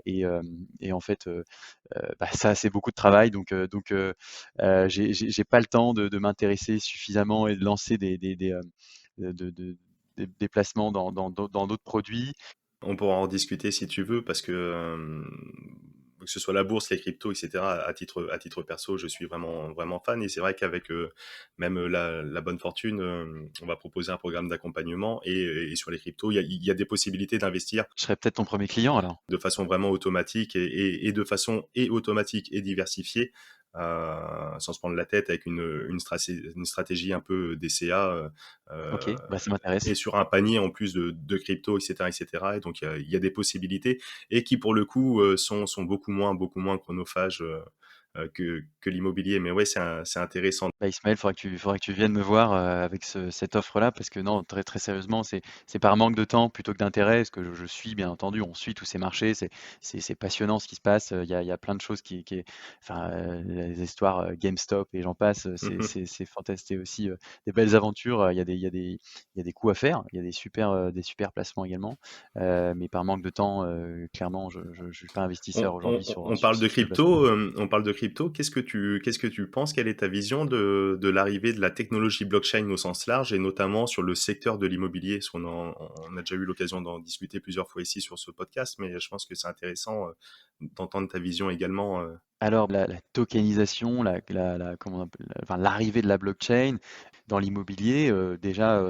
Et en fait, bah, ça, c'est beaucoup de travail. J'ai pas le temps de m'intéresser suffisamment et de lancer des placements dans d'autres produits. On pourra en discuter si tu veux, parce que ce soit la bourse, les cryptos, etc. À titre perso, je suis vraiment vraiment fan. Et c'est vrai qu'avec même la bonne fortune, on va proposer un programme d'accompagnement, et sur les cryptos, il y a des possibilités d'investir Je serais peut-être ton premier client alors. de façon vraiment automatique, et de façon automatique et diversifiée, sans se prendre la tête avec une stratégie un peu DCA, Ok, euh, bah ça m'intéresse. et sur un panier en plus de crypto, etc., etc. Et cetera. Et donc il y a des possibilités, et qui pour le coup sont beaucoup moins chronophages que l'immobilier. Mais ouais, c'est intéressant. Bah, Ismaël, faudrait que tu viennes me voir avec cette offre-là, parce que non, très sérieusement, c'est par manque de temps plutôt que d'intérêt, parce que je suis, bien entendu, on suit tous ces marchés, c'est passionnant ce qui se passe, il y a plein de choses enfin, les histoires GameStop et j'en passe, c'est fantastique aussi, des belles aventures, il y a des coups à faire, il y a des super placements également, mais par manque de temps, clairement, je suis pas investisseur aujourd'hui On sur parle ce de type de placement. crypto. On parle de crypto. Qu'est-ce que tu penses? Quelle est ta vision de l'arrivée de la technologie blockchain au sens large, et notamment sur le secteur de l'immobilier? Parce qu'on a déjà eu l'occasion d'en discuter plusieurs fois ici sur ce podcast, mais je pense que c'est intéressant d'entendre ta vision également. Alors, la tokenisation, comment on appelle, enfin, l'arrivée de la blockchain dans l'immobilier, déjà,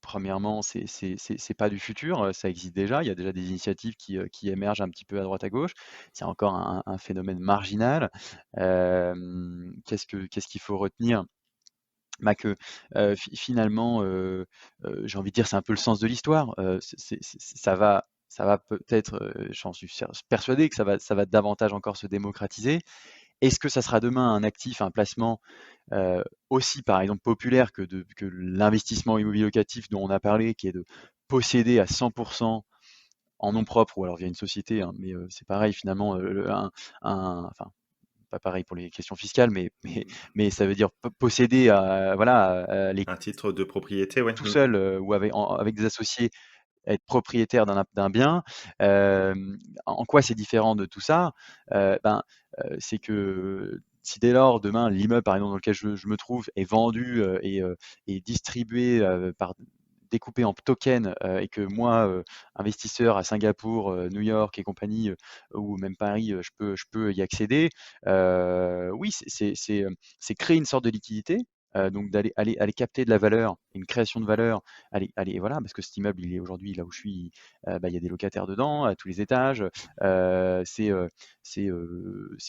premièrement, c'est pas du futur, ça existe déjà. Il y a déjà des initiatives qui émergent un petit peu à droite à gauche. C'est encore un phénomène marginal. Qu'est-ce qu'il faut retenir? Bah que finalement, j'ai envie de dire, c'est un peu le sens de l'histoire. Ça va peut-être, j'en suis persuadé que ça va davantage encore se démocratiser. Est-ce que ça sera demain un actif, un placement aussi par exemple populaire que l'investissement immobilier locatif dont on a parlé, qui est de posséder à 100% en nom propre ou alors via une société, hein, mais c'est pareil finalement, enfin pas pareil pour les questions fiscales, mais ça veut dire posséder voilà, les Un titre de propriété, ouais. tout seul ou avec des associés, être propriétaire d'un bien. Euh, En quoi c'est différent de tout ça? C'est que si dès lors, demain, l'immeuble, par exemple, dans lequel je me trouve, est vendu et distribué découpé en tokens et que moi, investisseur à Singapour, New York et compagnie, ou même Paris, je peux y accéder. Oui, c'est créer une sorte de liquidité donc aller capter de la valeur, une création de valeur, aller voilà, parce que cet immeuble, il est aujourd'hui là où je suis, il y a des locataires dedans, à tous les étages. C'est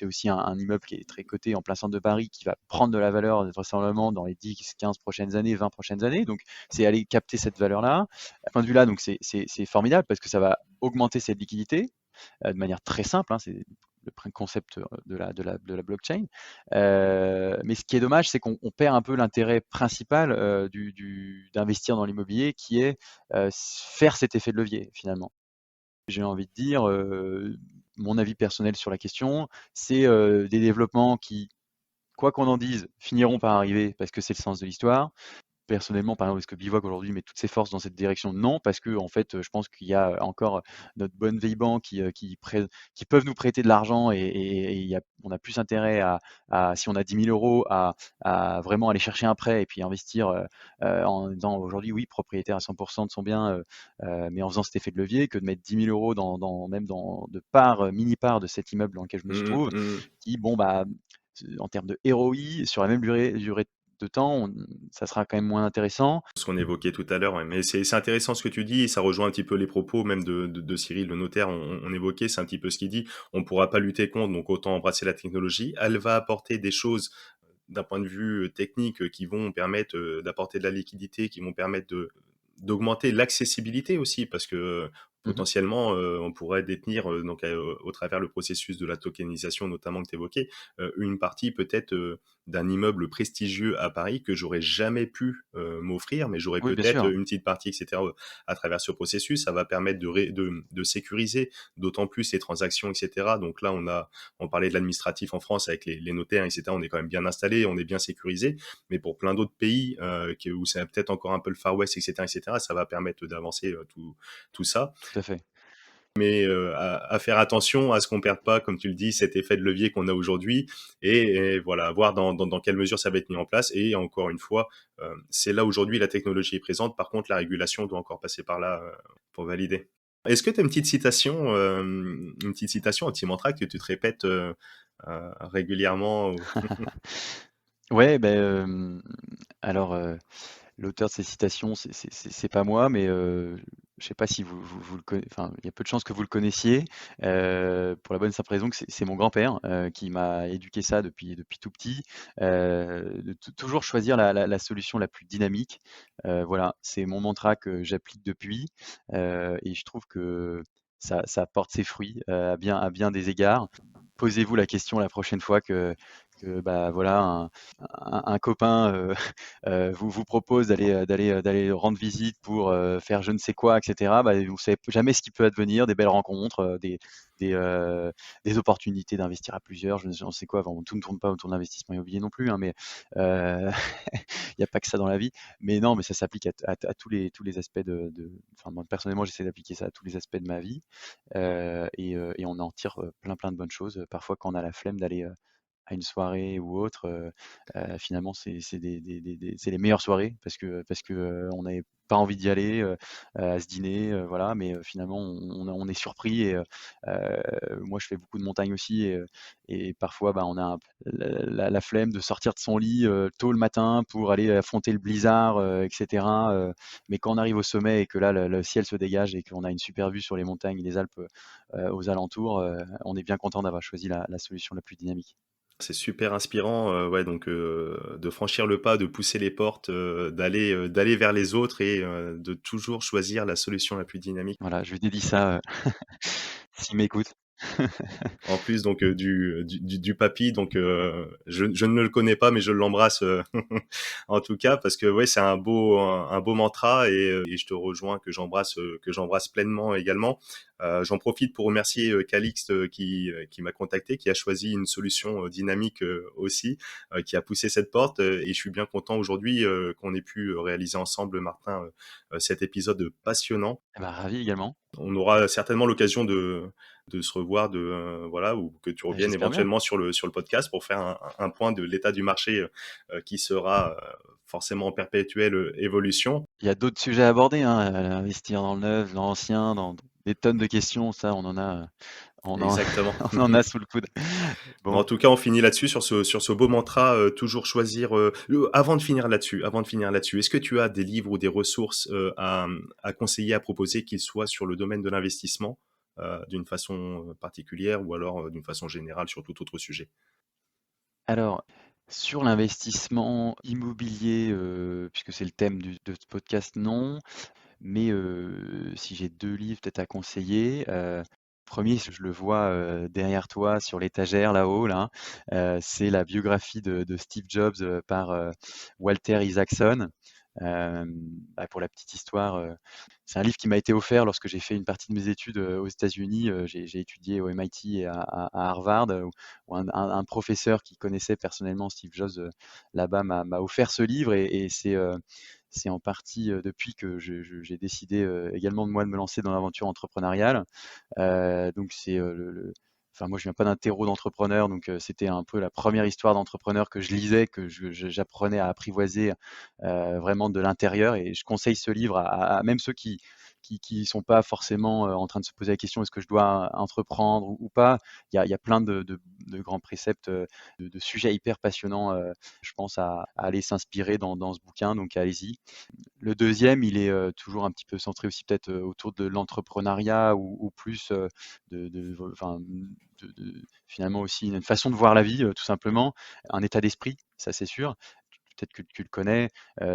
aussi un immeuble qui est très coté en plein centre de Paris, qui va prendre de la valeur vraisemblablement dans les 10, 15 prochaines années, 20 prochaines années. Donc, c'est aller capter cette valeur-là. À ce point de vue-là, donc c'est formidable parce que ça va augmenter cette liquidité de manière très simple, hein, c'est le concept de la blockchain. Mais ce qui est dommage, c'est qu'on perd un peu l'intérêt principal d'investir dans l'immobilier, qui est faire cet effet de levier finalement. J'ai envie de dire, mon avis personnel sur la question, c'est des développements qui, quoi qu'on en dise, finiront par arriver parce que c'est le sens de l'histoire. Personnellement, par exemple, est-ce que Bivouac aujourd'hui met toutes ses forces dans cette direction? Non, parce que en fait, je pense qu'il y a encore notre bonne vieille banque qui peuvent nous prêter de l'argent et on a plus intérêt si on a 10 000 euros, à vraiment aller chercher un prêt et puis investir en étant aujourd'hui, oui, propriétaire à 100% de son bien, mais en faisant cet effet de levier, que de mettre 10 000 euros même dans de parts, mini-parts de cet immeuble dans lequel je me Mmh trouve, mh, mmh. qui, bon, bah, en termes de ROI, sur la même durée de temps, ça sera quand même moins intéressant. Ce qu'on évoquait tout à l'heure, ouais. Mais c'est intéressant ce que tu dis, et ça rejoint un petit peu les propos même de Cyril, le notaire, on évoquait, c'est un petit peu ce qu'il dit. On ne pourra pas lutter contre, donc autant embrasser la technologie. Elle va apporter des choses d'un point de vue technique qui vont permettre d'apporter de la liquidité, qui vont permettre d'augmenter l'accessibilité aussi, parce que Mmh. potentiellement, on pourrait détenir, donc au travers le processus de la tokenisation notamment que tu évoquais, une partie peut-être d'un immeuble prestigieux à Paris que j'aurais jamais pu m'offrir, mais j'aurais Oui, bien peut-être sûr, une petite partie, etc. À travers ce processus. Ça va permettre de sécuriser d'autant plus les transactions, etc. Donc là, on parlait de l'administratif en France avec les notaires, etc. On est quand même bien installé, on est bien sécurisé. Mais pour plein d'autres pays où c'est peut-être encore un peu le Far West, etc., etc., ça va permettre d'avancer tout ça. tout à fait. Mais à faire attention à ce qu'on perde pas, comme tu le dis, cet effet de levier qu'on a aujourd'hui, et voilà, voir dans quelle mesure ça va être mis en place. Et encore une fois, c'est là aujourd'hui la technologie est présente. Par contre, la régulation doit encore passer par là pour valider. Est-ce que tu as une petite citation, un petit mantra que tu te répètes régulièrement Ouais, beh, alors, l'auteur de ces citations, c'est pas moi, mais je sais pas si vous le conna enfin, il y a peu de chances que vous le connaissiez, pour la bonne simple raison que c'est mon grand-père, qui m'a éduqué ça depuis tout petit, de toujours choisir la solution la plus dynamique. Voilà, c'est mon mantra que j'applique depuis, et je trouve que ça porte ses fruits, à bien des égards. Posez-vous la question la prochaine fois que voilà, un copain vous propose d'aller rendre visite pour faire je ne sais quoi, etc. Bah, vous savez jamais ce qui peut advenir, des belles rencontres, des, euh, des opportunités d'investir à plusieurs. Je ne sais quoi. Enfin, tout ne tourne pas autour de l'investissement immobilier non plus, hein, mais euh, il n'y a pas que ça dans la vie. Mais non, mais ça s'applique à tous les aspects enfin, moi, personnellement, j'essaie d'appliquer ça à tous les aspects de ma vie, et on en tire plein de bonnes choses. Parfois, quand on a la flemme d'aller à une soirée ou autre, finalement c'est les meilleures soirées parce que, on n'avait pas envie d'y aller, à ce dîner, voilà, mais finalement on est surpris, moi je fais beaucoup de montagne aussi, et parfois, bah, on a la flemme de sortir de son lit, tôt le matin pour aller affronter le blizzard, et cetera, mais quand on arrive au sommet et que là le ciel se dégage et qu'on a une super vue sur les montagnes et les Alpes, aux alentours, on est bien content d'avoir choisi la solution la plus dynamique. C'est super inspirant, ouais, donc de franchir le pas, de pousser les portes, d'aller vers les autres, et de toujours choisir la solution la plus dynamique. Voilà, je lui dédie ça, s'il m'écoute. En plus donc du papy, donc je ne le connais pas, mais je l'embrasse en tout cas, parce que ouais, c'est un beau mantra, et je te rejoins, que j'embrasse pleinement également. J'en profite pour remercier Calixte qui m'a contacté, qui a choisi une solution dynamique aussi, qui a poussé cette porte, et je suis bien content aujourd'hui qu'on ait pu réaliser ensemble, Martin, cet épisode passionnant. Eh bah, ravi également, On aura certainement l'occasion de se revoir, voilà, ou que tu reviennes j'espère bien. éventuellement sur le podcast pour faire un point de l'état du marché qui sera forcément en perpétuelle évolution. Il y a d'autres sujets à aborder, hein, investir dans le neuf, dans l'ancien, dans des tonnes de questions, ça On en Exactement. on en a sous le coude. Mais en Bon, tout cas, on finit là-dessus sur ce beau mantra, toujours choisir, avant de finir là-dessus, est-ce que tu as des livres ou des ressources, à conseiller, à proposer, qu'ils soient sur le domaine de l'investissement, d'une façon, particulière ou alors, d'une façon générale sur tout autre sujet? alors sur l'investissement immobilier, puisque c'est le thème de ce podcast, non. Mais si j'ai 2 livres peut-être à conseiller, 1er, je le vois, derrière toi sur l'étagère là-haut là, c'est la biographie de Steve Jobs, par, Walter Isaacson. Bah, pour la petite histoire, c'est un livre qui m'a été offert lorsque j'ai fait une partie de mes études, aux États-Unis. J'ai étudié au MIT et à Harvard, où un professeur qui connaissait personnellement Steve Jobs, là-bas m'a offert ce livre et c'est en partie, depuis que j'ai décidé, également de me lancer dans l'aventure entrepreneuriale. Donc c'est, enfin moi je viens pas d'un terreau d'entrepreneur, donc c'était un peu la première histoire d'entrepreneur que je lisais, que j'apprenais à apprivoiser, vraiment de l'intérieur et je conseille ce livre à même ceux qui sont pas forcément, en train de se poser la question: «Est-ce que je dois entreprendre ou pas?» Il y a plein de grands préceptes, de sujets hyper passionnants, je pense à aller s'inspirer dans ce bouquin, donc allez-y. Le deuxième, il est, toujours un petit peu centré aussi peut-être, autour de l'entrepreneuriat ou plus, enfin, finalement aussi une façon de voir la vie, tout simplement, un état d'esprit, ça c'est sûr. Peut-être que tu le connais,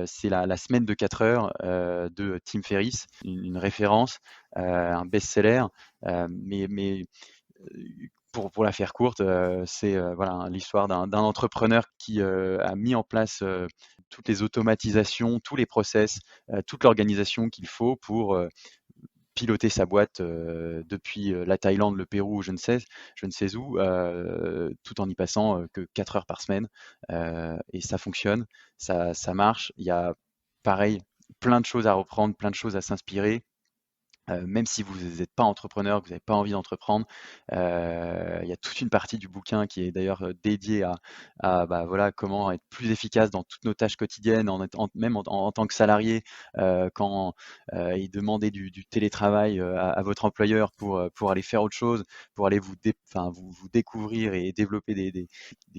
c'est la semaine de 4 heures, de Tim Ferriss, une référence, un best-seller, mais pour la faire courte, c'est, voilà, l'histoire d'un entrepreneur qui, a mis en place, toutes les automatisations, tous les process, toute l'organisation qu'il faut pour, piloter sa boîte, depuis, la Thaïlande, le Pérou, je ne sais où, tout en y passant, que 4 heures par semaine, et ça fonctionne, ça marche. Il y a pareil, plein de choses à reprendre, plein de choses à s'inspirer. Même si vous n'êtes pas entrepreneur, que vous n'avez pas envie d'entreprendre, il y a toute une partie du bouquin qui est d'ailleurs, dédiée bah, voilà, comment être plus efficace dans toutes nos tâches quotidiennes même en tant que salarié, quand, il demandait du télétravail, à votre employeur pour aller faire autre chose, pour aller enfin, vous découvrir et développer des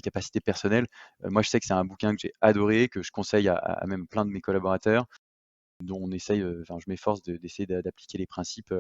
capacités personnelles. Moi, je sais que c'est un bouquin que j'ai adoré, que je conseille à même plein de mes collaborateurs dont on essaye, enfin je m'efforce d'essayer d'appliquer les principes,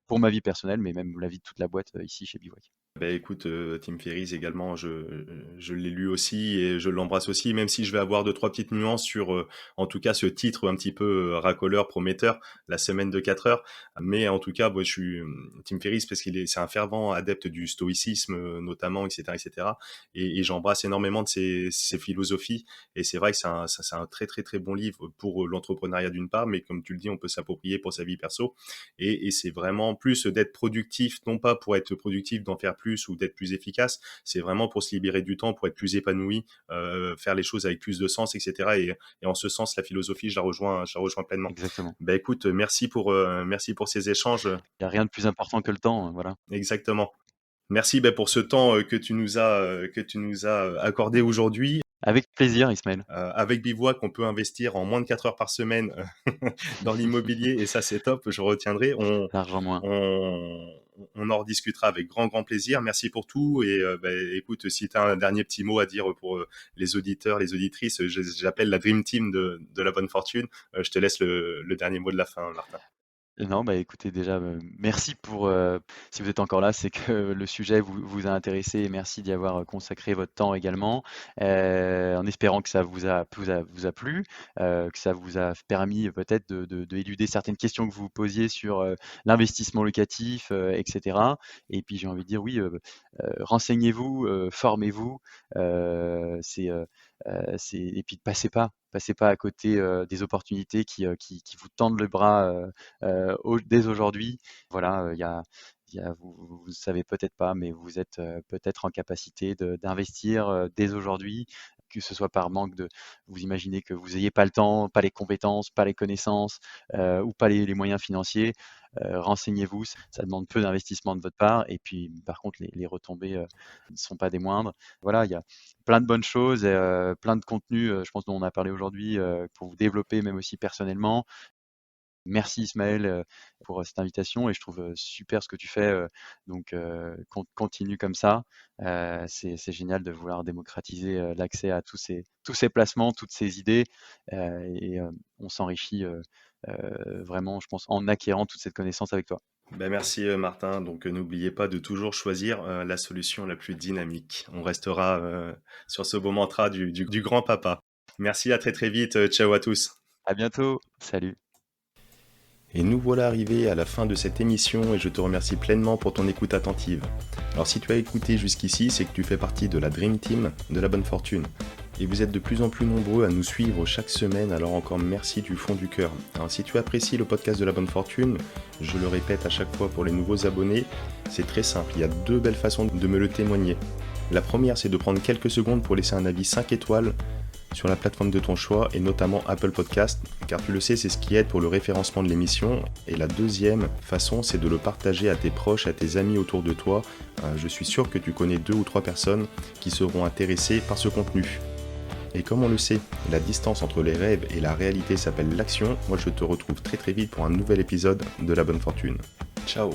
pour ma vie personnelle, mais même la vie de toute la boîte, ici chez Bivouac. Beh, écoute, Tim Ferriss également, je l'ai lu aussi et je l'embrasse aussi, même si je vais avoir 2-3 petites nuances sur, en tout cas, ce titre un petit peu, racoleur, prometteur, La semaine de 4 heures. Mais en tout cas, moi, je suis, Tim Ferriss parce c'est un fervent adepte du stoïcisme, notamment et cetera et cetera et j'embrasse énormément de ses philosophies et c'est vrai que c'est un très, très, très bon livre pour, l'entrepreneuriat d'une part, mais comme tu le dis, on peut s'approprier pour sa vie perso et c'est vraiment plus d'être productif, non pas pour être productif, d'en faire plus ou d'être plus efficace, c'est vraiment pour se libérer du temps, pour être plus épanoui, faire les choses avec plus de sens, etc. Et en ce sens, la philosophie, je la rejoins pleinement. Exactement. Ben écoute, merci pour ces échanges. Il y a rien de plus important que le temps, voilà. Exactement. Merci ben, pour ce temps que tu nous as accordé aujourd'hui. Avec plaisir Ismaël, Avec Bivouac, on peut investir en moins de 4 heures par semaine dans l'immobilier et ça c'est top, je retiendrai. l'argent moins. On, on en rediscutera avec grand grand plaisir. Merci pour tout et bah, écoute, si tu as un dernier petit mot à dire pour les auditeurs, les auditrices, j'appelle la Dream Team de la bonne fortune. Je te laisse le dernier mot de la fin, Martin. Non, bah, écoutez déjà, merci pour, si vous êtes encore là, c'est que le sujet vous a intéressé et merci d'y avoir, consacré votre temps également, en espérant que ça vous a plu, que ça vous a permis peut-être d'éluder certaines questions que vous vous posiez sur, l'investissement locatif, et cetera. Et puis j'ai envie de dire oui, renseignez-vous, formez-vous, et puis passez pas à côté, des opportunités qui vous tendent le bras, dès aujourd'hui. Voilà, vous ne savez peut-être pas, mais vous êtes peut-être en capacité d'investir dès aujourd'hui, que ce soit par manque vous imaginez que vous n'ayez pas le temps, pas les compétences, pas les connaissances ou pas les moyens financiers. Renseignez-vous, ça demande peu d'investissement de votre part et puis par contre les retombées ne sont pas des moindres. Voilà, il y a plein de bonnes choses, plein de contenus, je pense dont on a parlé aujourd'hui pour vous développer même aussi personnellement. Merci Ismaël pour cette invitation et je trouve super ce que tu fais. Donc continue comme ça. C'est génial de vouloir démocratiser l'accès à tous ces placements, toutes ces idées et on s'enrichit vraiment, je pense, en acquérant toute cette connaissance avec toi. Ben merci Martin, donc n'oubliez pas de toujours choisir la solution la plus dynamique. On restera sur ce beau mantra du grand papa. Merci, à très très vite, ciao à tous. À bientôt, salut. Et nous voilà arrivés à la fin de cette émission et je te remercie pleinement pour ton écoute attentive. Alors si tu as écouté jusqu'ici, c'est que tu fais partie de la Dream Team de la bonne fortune. Et vous êtes de plus en plus nombreux à nous suivre chaque semaine, alors encore merci du fond du cœur. Alors si tu apprécies le podcast de la bonne fortune, je le répète à chaque fois pour les nouveaux abonnés, c'est très simple, il y a 2 belles façons de me le témoigner. La première, c'est de prendre quelques secondes pour laisser un avis 5 étoiles sur la plateforme de ton choix et notamment Apple Podcast, car tu le sais, c'est ce qui aide pour le référencement de l'émission. Et la deuxième façon, c'est de le partager à tes proches, à tes amis autour de toi. Je suis sûr que tu connais 2 ou 3 personnes qui seront intéressées par ce contenu. Et comme on le sait, la distance entre les rêves et la réalité s'appelle l'action. Moi, je te retrouve très très vite pour un nouvel épisode de La Bonne Fortune. Ciao!